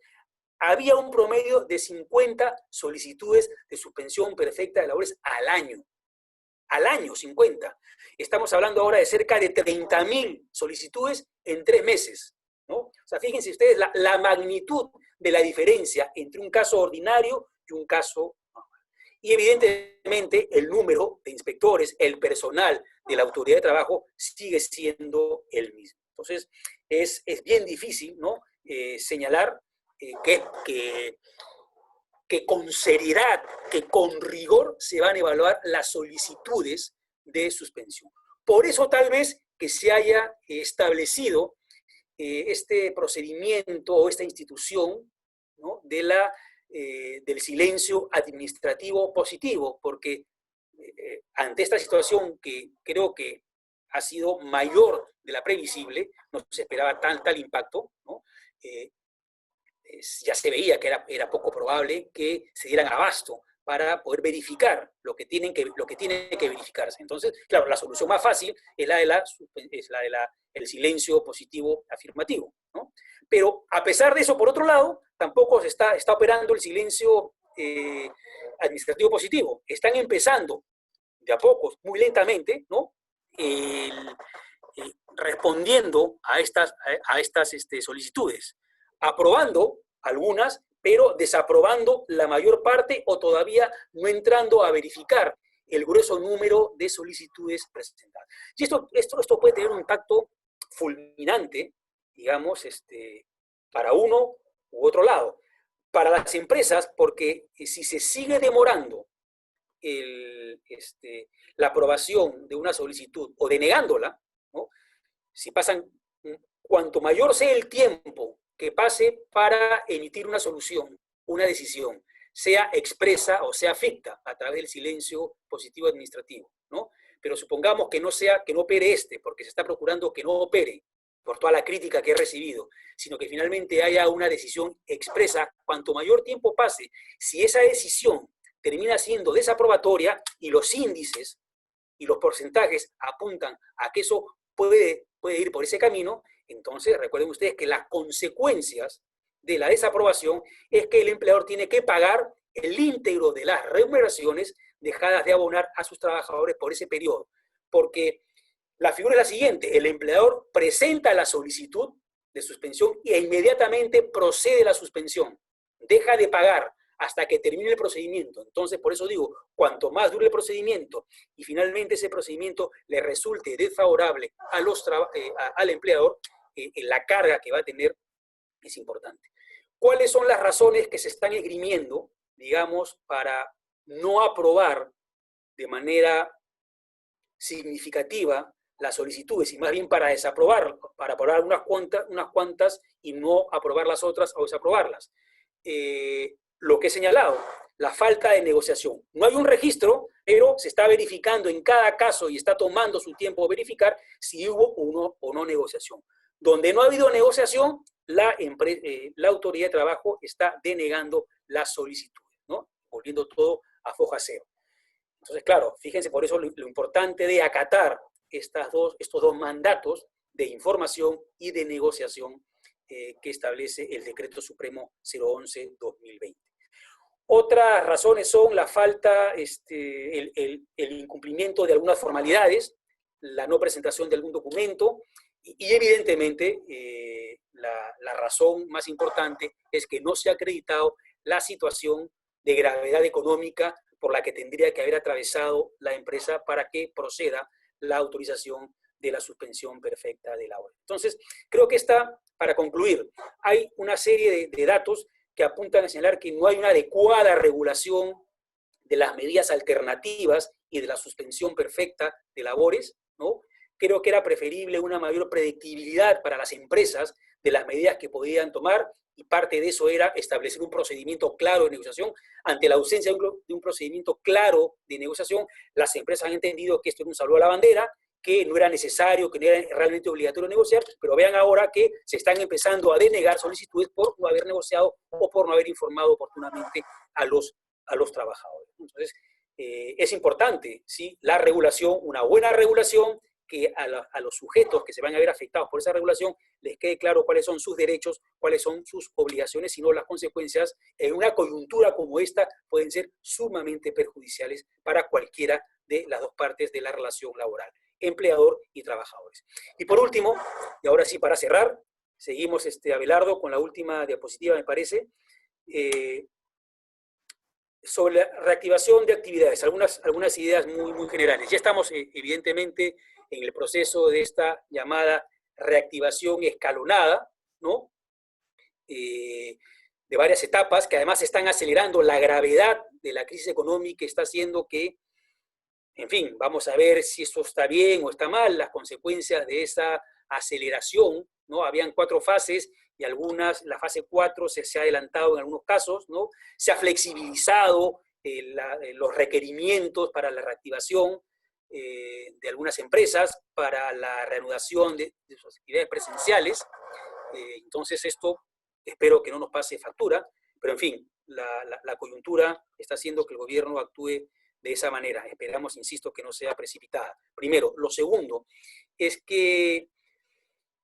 había un promedio de 50 solicitudes de suspensión perfecta de labores al año. Al año, 50. Estamos hablando ahora de cerca de 30.000 solicitudes en 3 meses, ¿no? O sea, fíjense ustedes la magnitud de la diferencia entre un caso ordinario y un caso normal. Y evidentemente el número de inspectores, el personal de la autoridad de trabajo sigue siendo el mismo. Entonces, es bien difícil, ¿no?, señalar que con seriedad, que con rigor se van a evaluar las solicitudes de suspensión. Por eso tal vez que se haya establecido este procedimiento o esta institución, ¿no?, del silencio administrativo positivo, porque ante esta situación que creo que ha sido mayor de la previsible, no se esperaba tal impacto, ¿no? Ya se veía que era poco probable que se dieran abasto para poder verificar lo que tiene que verificarse. Entonces, claro, la solución más fácil es la de el silencio positivo afirmativo, ¿no? Pero a pesar de eso, por otro lado, tampoco se está operando el silencio administrativo positivo. Están empezando de a poco, muy lentamente, ¿no?, respondiendo a estas solicitudes, aprobando algunas, pero desaprobando la mayor parte o todavía no entrando a verificar el grueso número de solicitudes presentadas. Y esto puede tener un impacto fulminante, digamos, para uno u otro lado. Para las empresas, porque si se sigue demorando la aprobación de una solicitud o denegándola, ¿no?, si pasan, cuanto mayor sea el tiempo que pase para emitir una solución, una decisión, sea expresa o sea ficta, a través del silencio positivo administrativo, ¿no? Pero supongamos que no opere porque se está procurando que no opere, por toda la crítica que he recibido, sino que finalmente haya una decisión expresa, cuanto mayor tiempo pase, si esa decisión termina siendo desaprobatoria y los índices y los porcentajes apuntan a que eso puede ir por ese camino, entonces recuerden ustedes que las consecuencias de la desaprobación es que el empleador tiene que pagar el íntegro de las remuneraciones dejadas de abonar a sus trabajadores por ese periodo. Porque la figura es la siguiente: el empleador presenta la solicitud de suspensión e inmediatamente procede la suspensión. Deja de pagar hasta que termine el procedimiento. Entonces, por eso digo, cuanto más dure el procedimiento y finalmente ese procedimiento le resulte desfavorable al empleador, la carga que va a tener es importante. ¿Cuáles son las razones que se están esgrimiendo, digamos, para no aprobar de manera significativa las solicitudes y más bien para desaprobar, para aprobar unas cuantas y no aprobar las otras o desaprobarlas? Lo que he señalado, la falta de negociación. No hay un registro, pero se está verificando en cada caso y está tomando su tiempo verificar si hubo o no negociación. Donde no ha habido negociación, la autoridad de trabajo está denegando las solicitudes, ¿no?, volviendo todo a foja cero. Entonces, claro, fíjense por eso lo importante de acatar estos dos mandatos de información y de negociación que establece el Decreto Supremo 011-2020. Otras razones son la falta, el incumplimiento de algunas formalidades, la no presentación de algún documento y evidentemente la razón más importante es que no se ha acreditado la situación de gravedad económica por la que tendría que haber atravesado la empresa para que proceda la autorización de la suspensión perfecta de labores. Entonces, creo que para concluir, hay una serie de datos que apuntan a señalar que no hay una adecuada regulación de las medidas alternativas y de la suspensión perfecta de labores, ¿no? Creo que era preferible una mayor predictibilidad para las empresas de las medidas que podían tomar, y parte de eso era establecer un procedimiento claro de negociación. Ante la ausencia de un procedimiento claro de negociación, las empresas han entendido que esto era un saludo a la bandera, que no era necesario, que no era realmente obligatorio negociar, pero vean ahora que se están empezando a denegar solicitudes por no haber negociado o por no haber informado oportunamente a los trabajadores. Entonces, es importante, ¿sí?, la regulación, una buena regulación, que a los sujetos que se van a ver afectados por esa regulación les quede claro cuáles son sus derechos, cuáles son sus obligaciones, sino las consecuencias en una coyuntura como esta pueden ser sumamente perjudiciales para cualquiera de las dos partes de la relación laboral, empleador y trabajadores. Y por último, y ahora sí para cerrar, seguimos, Abelardo, con la última diapositiva, me parece, sobre la reactivación de actividades, algunas ideas muy generales. Ya estamos, evidentemente, en el proceso de esta llamada reactivación escalonada, ¿no?, de varias etapas, que además están acelerando la gravedad de la crisis económica, está haciendo que, en fin, vamos a ver si esto está bien o está mal, las consecuencias de esa aceleración, ¿no? Habían 4 fases y la fase 4 se ha adelantado en algunos casos, ¿no? Se ha flexibilizado los requerimientos para la reactivación de algunas empresas, para la reanudación de sus actividades presenciales. Entonces esto espero que no nos pase factura, pero en fin, la coyuntura está haciendo que el gobierno actúe de esa manera. Esperamos, insisto, que no sea precipitada. Primero. Lo segundo es que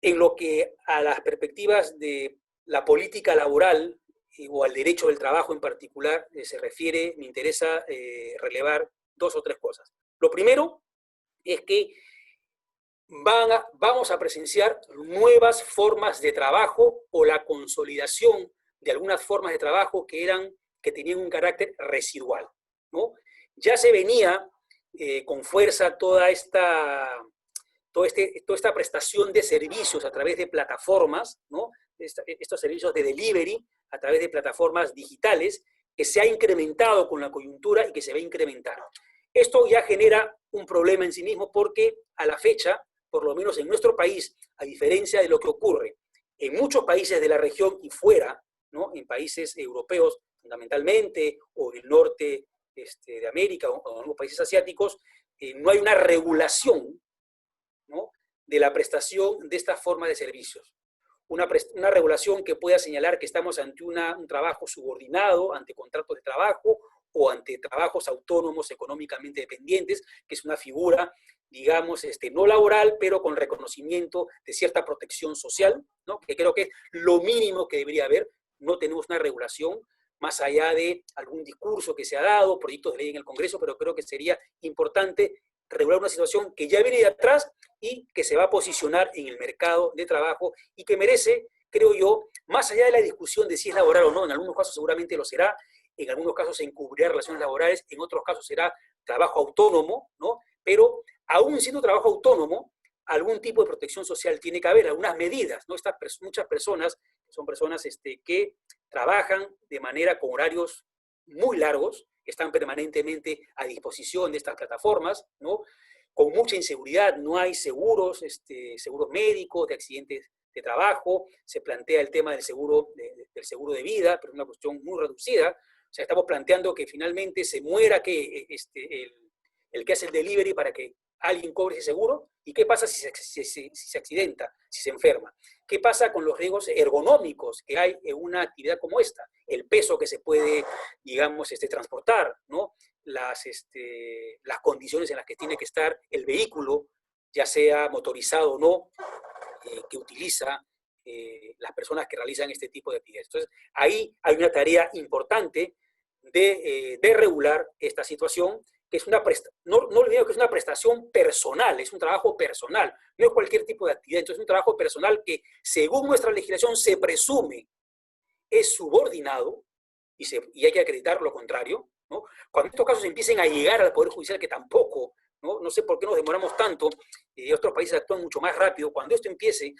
en lo que a las perspectivas de la política laboral o al derecho del trabajo en particular se refiere, me interesa relevar 2 o 3 cosas. Lo primero es que vamos a presenciar nuevas formas de trabajo o la consolidación de algunas formas de trabajo que tenían un carácter residual, ¿no? Ya se venía con fuerza toda esta prestación de servicios a través de plataformas, ¿no? Estos servicios de delivery a través de plataformas digitales, que se ha incrementado con la coyuntura y que se va a incrementar. Esto ya genera un problema en sí mismo porque a la fecha, por lo menos en nuestro país, a diferencia de lo que ocurre en muchos países de la región y fuera, ¿no? En países europeos fundamentalmente, o en el norte de América, o en algunos países asiáticos, no hay una regulación, ¿no? De la prestación de esta forma de servicios. Una regulación que pueda señalar que estamos ante un trabajo subordinado, ante contratos de trabajo, o ante trabajos autónomos económicamente dependientes, que es una figura, digamos, no laboral, pero con reconocimiento de cierta protección social, ¿no? Que creo que es lo mínimo que debería haber. No tenemos una regulación, más allá de algún discurso que se ha dado, proyectos de ley en el Congreso, pero creo que sería importante regular una situación que ya viene de atrás y que se va a posicionar en el mercado de trabajo y que merece, creo yo, más allá de la discusión de si es laboral o no, en algunos casos seguramente lo será, en algunos casos se encubrirá relaciones laborales, en otros casos será trabajo autónomo, ¿no? Pero aún siendo trabajo autónomo, algún tipo de protección social tiene que haber, algunas medidas, ¿no? Muchas personas, son personas que trabajan de manera con horarios muy largos, están permanentemente a disposición de estas plataformas, ¿no? Con mucha inseguridad, no hay seguros, seguros médicos, de accidentes de trabajo, se plantea el tema del seguro de vida, pero es una cuestión muy reducida. O sea, estamos planteando que finalmente se muera el que hace el delivery para que alguien cobre ese seguro. ¿Y qué pasa si se accidenta, si se enferma? ¿Qué pasa con los riesgos ergonómicos que hay en una actividad como esta? El peso que se puede, digamos, transportar, ¿no? Las condiciones en las que tiene que estar el vehículo, ya sea motorizado o no, que utiliza las personas que realizan este tipo de actividades. Entonces, ahí hay una tarea importante de regular esta situación, que es no olvidemos que es una prestación personal, es un trabajo personal, no es cualquier tipo de actividad, entonces es un trabajo personal que, según nuestra legislación, se presume es subordinado, y hay que acreditar lo contrario, ¿no? Cuando estos casos empiecen a llegar al Poder Judicial, que tampoco, no sé por qué nos demoramos tanto, otros países actúan mucho más rápido, cuando empiecen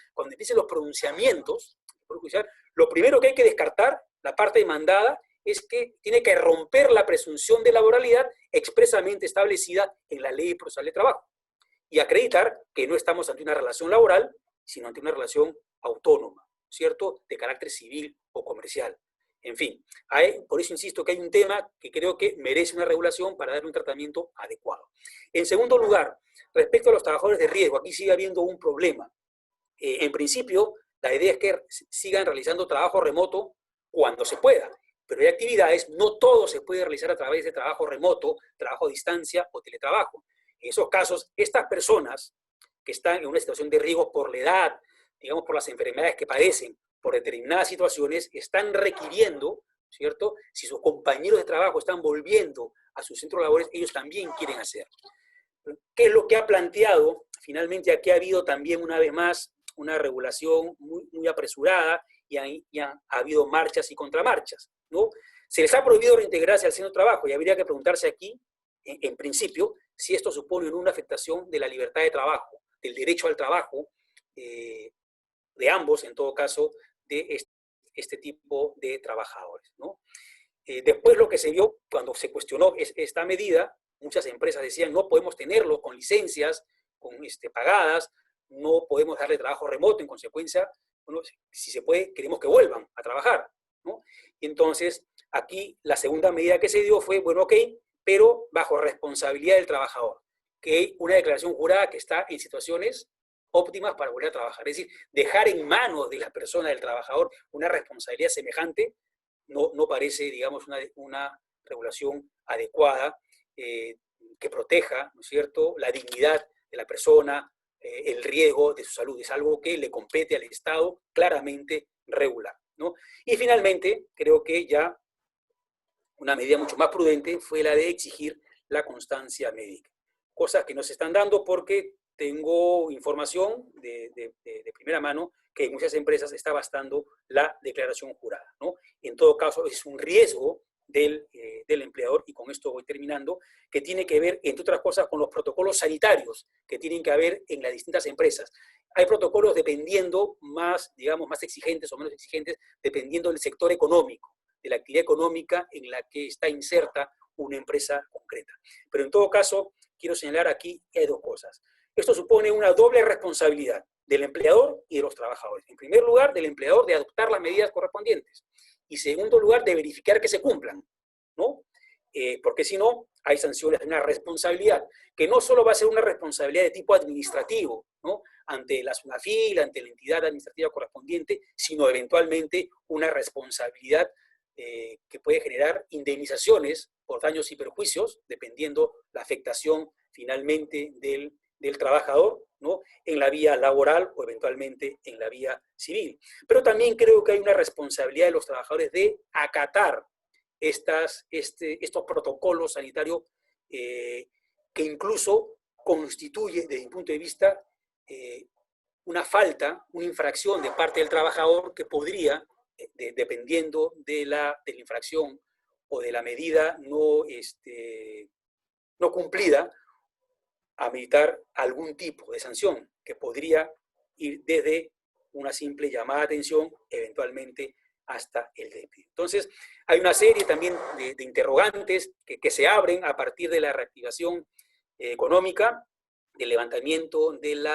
los pronunciamientos del Poder Judicial, lo primero que hay que descartar, la parte demandada, es que tiene que romper la presunción de laboralidad expresamente establecida en la Ley Procesal de Trabajo y acreditar que no estamos ante una relación laboral, sino ante una relación autónoma, ¿cierto?, de carácter civil o comercial. En fin, por eso insisto que hay un tema que creo que merece una regulación para dar un tratamiento adecuado. En segundo lugar, respecto a los trabajadores de riesgo, aquí sigue habiendo un problema. En principio, la idea es que sigan realizando trabajo remoto cuando se pueda, pero hay actividades, no todo se puede realizar a través de trabajo remoto, trabajo a distancia o teletrabajo. En esos casos, estas personas que están en una situación de riesgo por la edad, digamos por las enfermedades que padecen, por determinadas situaciones, están requiriendo, ¿cierto? Si sus compañeros de trabajo están volviendo a sus centros laborales, ellos también quieren hacerlo. ¿Qué es lo que ha planteado? Finalmente aquí ha habido también una vez más una regulación muy apresurada y ha habido marchas y contramarchas, ¿no? Se les ha prohibido reintegrarse al centro de trabajo y habría que preguntarse aquí, en principio, si esto supone una afectación de la libertad de trabajo, del derecho al trabajo, de ambos, en todo caso, de este tipo de trabajadores, ¿no? Después lo que se vio cuando se cuestionó esta medida, muchas empresas decían no podemos tenerlo con licencias, pagadas, no podemos darle trabajo remoto, en consecuencia, bueno, si se puede, queremos que vuelvan a trabajar, ¿no? Y entonces, aquí la segunda medida que se dio fue, bueno, ok, pero bajo responsabilidad del trabajador, que hay una declaración jurada que está en situaciones óptimas para volver a trabajar. Es decir, dejar en manos de la persona, del trabajador, una responsabilidad semejante, no parece, digamos, una regulación adecuada que proteja, ¿no es cierto?, la dignidad de la persona, el riesgo de su salud. Es algo que le compete al Estado claramente regular, ¿no? Y finalmente, creo que ya una medida mucho más prudente fue la de exigir la constancia médica. Cosas que no se están dando porque tengo información de primera mano que en muchas empresas está bastando la declaración jurada, ¿no? En todo caso, es un riesgo del empleador, y con esto voy terminando, que tiene que ver, entre otras cosas, con los protocolos sanitarios que tienen que haber en las distintas empresas. Hay protocolos dependiendo más, digamos, más exigentes o menos exigentes, dependiendo del sector económico, de la actividad económica en la que está inserta una empresa concreta. Pero en todo caso, quiero señalar aquí que hay dos cosas. Esto supone una doble responsabilidad del empleador y de los trabajadores. En primer lugar, del empleador de adoptar las medidas correspondientes. Y en segundo lugar, de verificar que se cumplan, ¿no? Porque si no, hay sanciones, una responsabilidad, que no solo va a ser una responsabilidad de tipo administrativo, ¿no?, ante la SUNAFIL, ante la entidad administrativa correspondiente, sino eventualmente una responsabilidad que puede generar indemnizaciones por daños y perjuicios, dependiendo la afectación finalmente del trabajador, ¿no?, en la vía laboral o eventualmente en la vía civil. Pero también creo que hay una responsabilidad de los trabajadores de acatar estos protocolos sanitarios que incluso constituye, desde mi punto de vista, una falta, una infracción de parte del trabajador que podría, dependiendo de la infracción o de la medida no cumplida, ameritar algún tipo de sanción que podría ir desde una simple llamada de atención, eventualmente hasta el despido. Entonces, hay una serie también de interrogantes que se abren a partir de la reactivación económica, del levantamiento del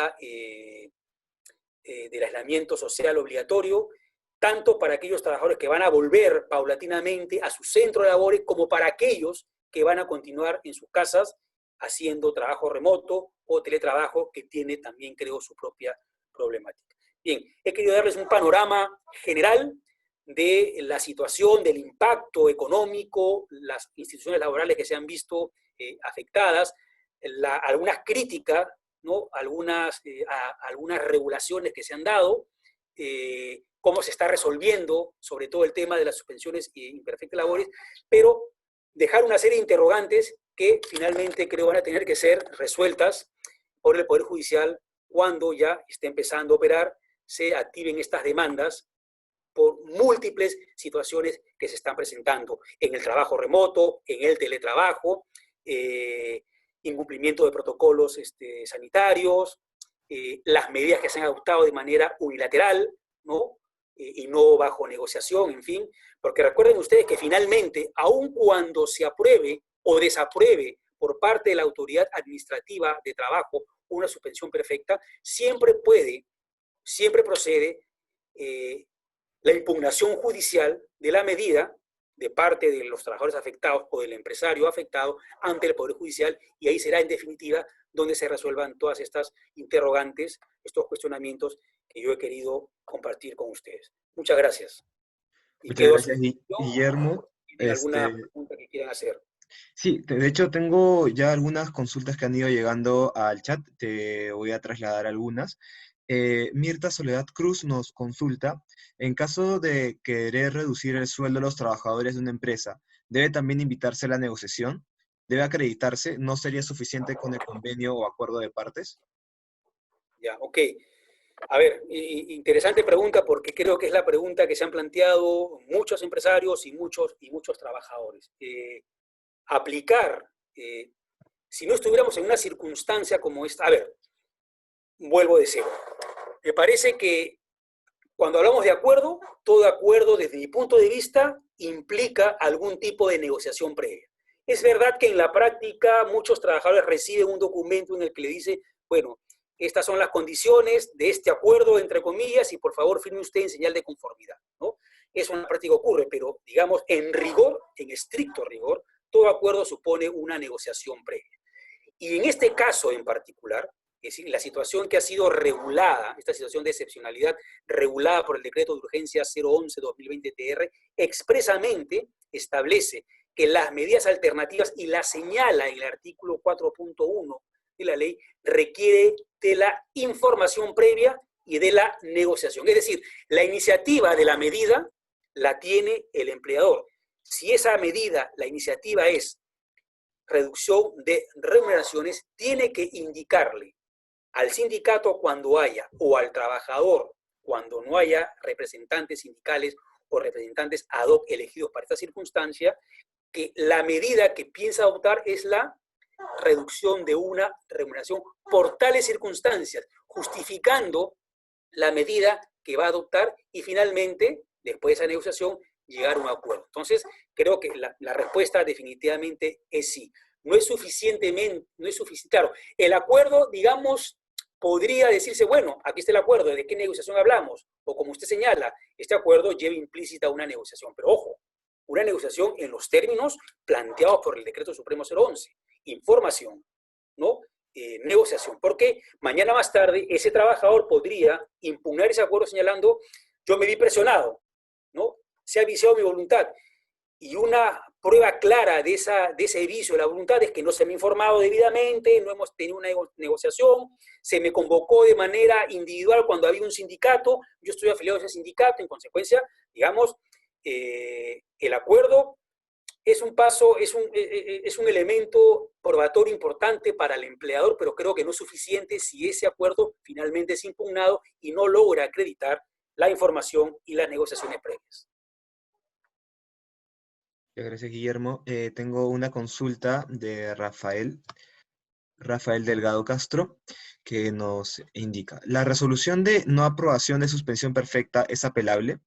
aislamiento social obligatorio, tanto para aquellos trabajadores que van a volver paulatinamente a su centro de labores, como para aquellos que van a continuar en sus casas haciendo trabajo remoto o teletrabajo, que tiene también, creo, su propia problemática. Bien, he querido darles un panorama general de la situación, del impacto económico, las instituciones laborales que se han visto afectadas, algunas críticas, ¿no?, algunas regulaciones que se han dado, cómo se está resolviendo, sobre todo el tema de las suspensiones imperfectas de labores, pero dejar una serie de interrogantes que finalmente creo van a tener que ser resueltas por el Poder Judicial cuando ya esté empezando a operar, se activen estas demandas por múltiples situaciones que se están presentando en el trabajo remoto, en el teletrabajo, incumplimiento de protocolos sanitarios, las medidas que se han adoptado de manera unilateral, ¿no?, y no bajo negociación, en fin, porque recuerden ustedes que finalmente, aun cuando se apruebe o desapruebe por parte de la autoridad administrativa de trabajo una suspensión perfecta, siempre procede la impugnación judicial de la medida de parte de los trabajadores afectados o del empresario afectado ante el Poder Judicial, y ahí será en definitiva donde se resuelvan todas estas interrogantes, estos cuestionamientos que yo he querido compartir con ustedes. Muchas gracias. Y Muchas quedo a su gracias, disposición. Guillermo. ¿Tienen alguna pregunta que quieran hacer? Sí, de hecho tengo ya algunas consultas que han ido llegando al chat, te voy a trasladar algunas. Mirta Soledad Cruz nos consulta, en caso de querer reducir el sueldo de los trabajadores de una empresa, ¿debe también invitarse a la negociación? ¿Debe acreditarse? ¿No sería suficiente con el convenio o acuerdo de partes? Ya, ok. A ver, interesante pregunta, porque creo que es la pregunta que se han planteado muchos empresarios y muchos trabajadores. Aplicar, si no estuviéramos en una circunstancia como esta, a ver, vuelvo de cero. Me parece que cuando hablamos de acuerdo, todo acuerdo desde mi punto de vista implica algún tipo de negociación previa. Es verdad que en la práctica muchos trabajadores reciben un documento en el que le dice, bueno, estas son las condiciones de este acuerdo, entre comillas, y por favor firme usted en señal de conformidad, ¿no? Eso en la práctica ocurre, pero digamos, en rigor, en estricto rigor, todo acuerdo supone una negociación previa. Y en este caso en particular, es decir, la situación que ha sido regulada, esta situación de excepcionalidad regulada por el decreto de urgencia 011-2020-TR, expresamente establece que las medidas alternativas, y la señala en el artículo 4.1 de la ley, requiere de la información previa y de la negociación. Es decir, la iniciativa de la medida la tiene el empleador. Si esa medida, la iniciativa es reducción de remuneraciones, tiene que indicarle al sindicato cuando haya, o al trabajador cuando no haya representantes sindicales o representantes ad hoc elegidos para esta circunstancia, que la medida que piensa adoptar es la reducción de una remuneración por tales circunstancias, justificando la medida que va a adoptar y finalmente, después de esa negociación, llegar a un acuerdo. Entonces, creo que la respuesta definitivamente es sí. No es suficientemente, no es suficiente. Claro, el acuerdo, digamos, podría decirse, bueno, aquí está el acuerdo, ¿de qué negociación hablamos? O como usted señala, este acuerdo lleva implícita una negociación. Pero ojo, una negociación en los términos planteados por el Decreto Supremo 011. Información, ¿no? Negociación. Porque mañana más tarde ese trabajador podría impugnar ese acuerdo señalando, yo me vi presionado, ¿no? Se ha viciado mi voluntad. Y una prueba clara de ese vicio de la voluntad es que no se me ha informado debidamente, no hemos tenido una negociación, se me convocó de manera individual cuando había un sindicato, yo estoy afiliado a ese sindicato, en consecuencia, digamos, el acuerdo es un paso, es un elemento probatorio importante para el empleador, pero creo que no es suficiente si ese acuerdo finalmente es impugnado y no logra acreditar la información y las negociaciones previas. Gracias, Guillermo. Tengo una consulta de Rafael Delgado Castro, que nos indica: ¿la resolución de no aprobación de suspensión perfecta es apelable?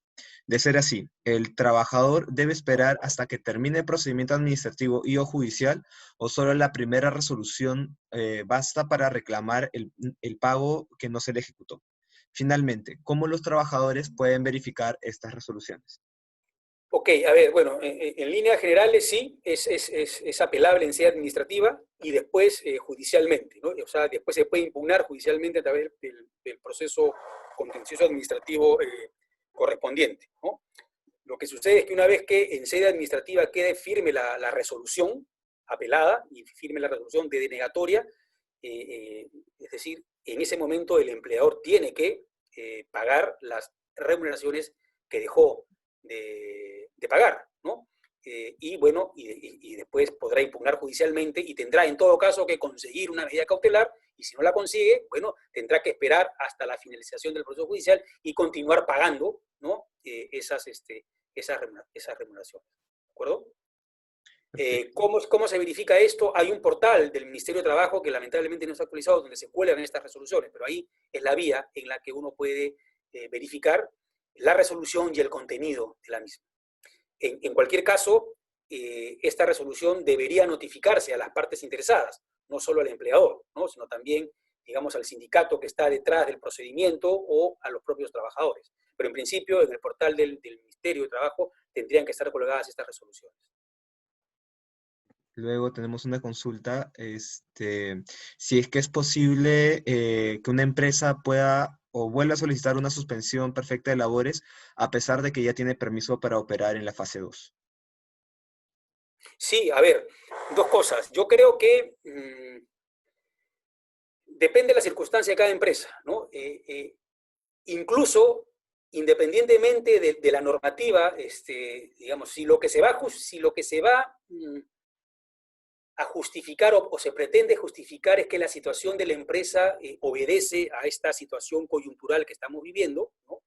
De ser así, ¿el trabajador debe esperar hasta que termine el procedimiento administrativo y o judicial, o solo la primera resolución basta para reclamar el pago que no se le ejecutó? Finalmente, ¿cómo los trabajadores pueden verificar estas resoluciones? Ok, a ver, bueno, en líneas generales sí, es apelable en sede administrativa y después judicialmente, ¿no? O sea, después se puede impugnar judicialmente a través del proceso contencioso administrativo correspondiente, ¿no? Lo que sucede es que una vez que en sede administrativa quede firme la resolución apelada y firme la resolución de denegatoria, es decir, en ese momento el empleador tiene que pagar las remuneraciones que dejó de pagar, ¿no? Y bueno, y después podrá impugnar judicialmente y tendrá en todo caso que conseguir una medida cautelar, y si no la consigue, bueno, tendrá que esperar hasta la finalización del proceso judicial y continuar pagando, ¿no? Esas remuneraciones, ¿de acuerdo? ¿Cómo se verifica esto? Hay un portal del Ministerio de Trabajo que lamentablemente no está actualizado, donde se cuelgan estas resoluciones, pero ahí es la vía en la que uno puede verificar la resolución y el contenido de la misma. En cualquier caso, esta resolución debería notificarse a las partes interesadas, no solo al empleador, ¿no? Sino también, digamos, al sindicato que está detrás del procedimiento o a los propios trabajadores. Pero en principio, en el portal del Ministerio de Trabajo tendrían que estar colgadas estas resoluciones. Luego tenemos una consulta, si es que es posible que una empresa pueda o vuelva a solicitar una suspensión perfecta de labores a pesar de que ya tiene permiso para operar en la fase 2. Sí, a ver, dos cosas. Yo creo que depende de la circunstancia de cada empresa, ¿no? Incluso, independientemente de la normativa, digamos, si lo que se va a justificar o se pretende justificar es que la situación de la empresa obedece a esta situación coyuntural que estamos viviendo, ¿no?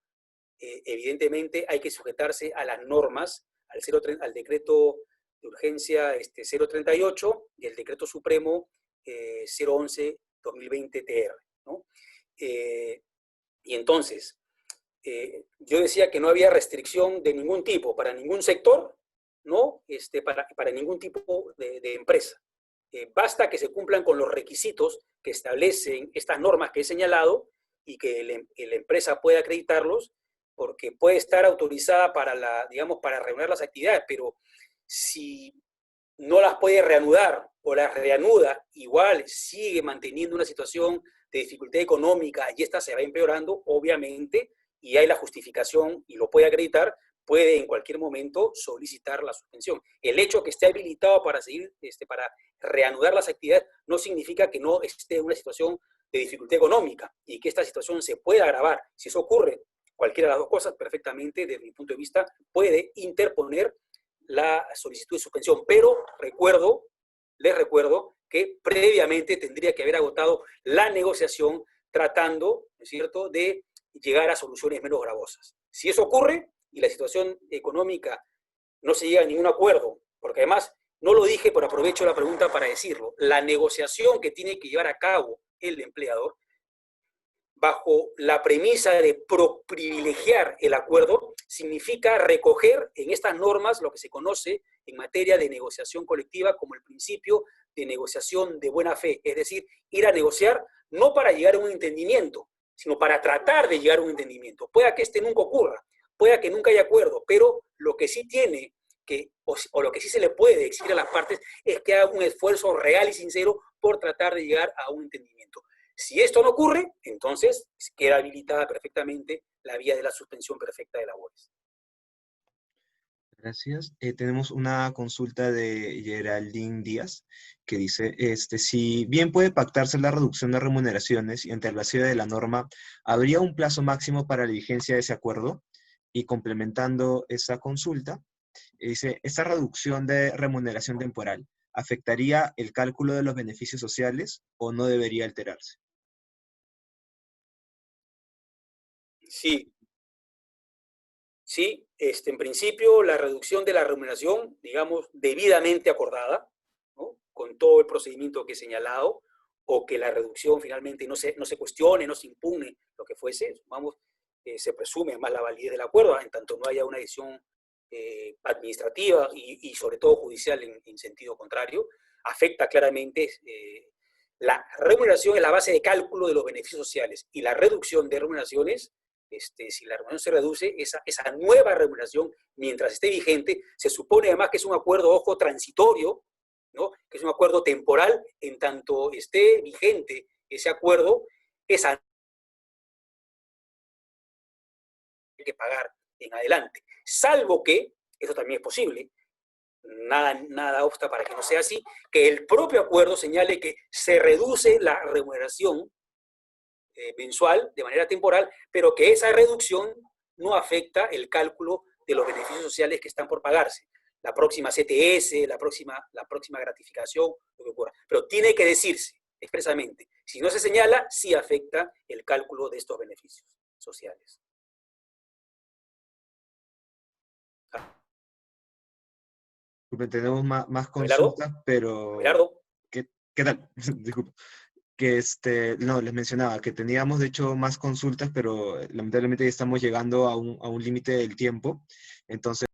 Evidentemente hay que sujetarse a las normas, al decreto de urgencia 038 y el decreto supremo 011-2020-TR, ¿no? Y entonces, yo decía que no había restricción de ningún tipo para ningún sector, ¿no? Para ningún tipo de empresa. basta que se cumplan con los requisitos que establecen estas normas que he señalado y que la empresa pueda acreditarlos, porque puede estar autorizada para, digamos, para reanudar las actividades, pero si no las puede reanudar o las reanuda, igual sigue manteniendo una situación de dificultad económica y esta se va empeorando, obviamente, y hay la justificación y lo puede acreditar, puede en cualquier momento solicitar la suspensión. El hecho que esté habilitado para seguir, para reanudar las actividades, no significa que no esté en una situación de dificultad económica y que esta situación se pueda agravar. Si eso ocurre, cualquiera de las dos cosas, perfectamente, desde mi punto de vista, puede interponer la solicitud de suspensión. Pero les recuerdo que previamente tendría que haber agotado la negociación tratando, ¿no es cierto?, de llegar a soluciones menos gravosas. Si eso ocurre y la situación económica no se llega a ningún acuerdo, porque además, no lo dije, pero aprovecho la pregunta para decirlo, la negociación que tiene que llevar a cabo el empleador, bajo la premisa de privilegiar el acuerdo, significa recoger en estas normas lo que se conoce en materia de negociación colectiva como el principio de negociación de buena fe, es decir, ir a negociar no para llegar a un entendimiento, sino para tratar de llegar a un entendimiento. Pueda que este nunca ocurra, pueda que nunca haya acuerdo, pero lo que sí tiene que, o lo que sí se le puede exigir a las partes es que haga un esfuerzo real y sincero por tratar de llegar a un entendimiento. Si esto no ocurre, entonces queda habilitada perfectamente la vía de la suspensión perfecta de labores. Gracias. Tenemos una consulta de Geraldine Díaz que dice, si bien puede pactarse la reducción de remuneraciones y ante el vacío de la norma, ¿habría un plazo máximo para la vigencia de ese acuerdo? Y complementando esa consulta, dice, ¿esta reducción de remuneración temporal afectaría el cálculo de los beneficios sociales o no debería alterarse? Sí, sí, en principio la reducción de la remuneración, digamos, debidamente acordada, ¿no?, con todo el procedimiento que he señalado, o que la reducción finalmente no se cuestione, no se impugne, lo que fuese, vamos, se presume más la validez del acuerdo, en tanto no haya una decisión administrativa y sobre todo judicial en sentido contrario, afecta claramente la remuneración es la base de cálculo de los beneficios sociales y la reducción de remuneraciones, si la remuneración se reduce, esa nueva remuneración, mientras esté vigente, se supone además que es un acuerdo, ojo, transitorio, ¿no?, que es un acuerdo temporal, en tanto esté vigente ese acuerdo, esa hay que pagar en adelante. Salvo que, eso también es posible, nada obsta para que no sea así, que el propio acuerdo señale que se reduce la remuneración mensual de manera temporal, pero que esa reducción no afecta el cálculo de los beneficios sociales que están por pagarse. La próxima CTS, la próxima gratificación, lo que ocurra. Pero tiene que decirse expresamente. Si no se señala, sí afecta el cálculo de estos beneficios sociales. Tenemos más Abelardo, consultas, pero... Abelardo. ¿Qué tal? Disculpa. Que no, les mencionaba que teníamos de hecho más consultas, pero lamentablemente ya estamos llegando a un límite del tiempo. Entonces,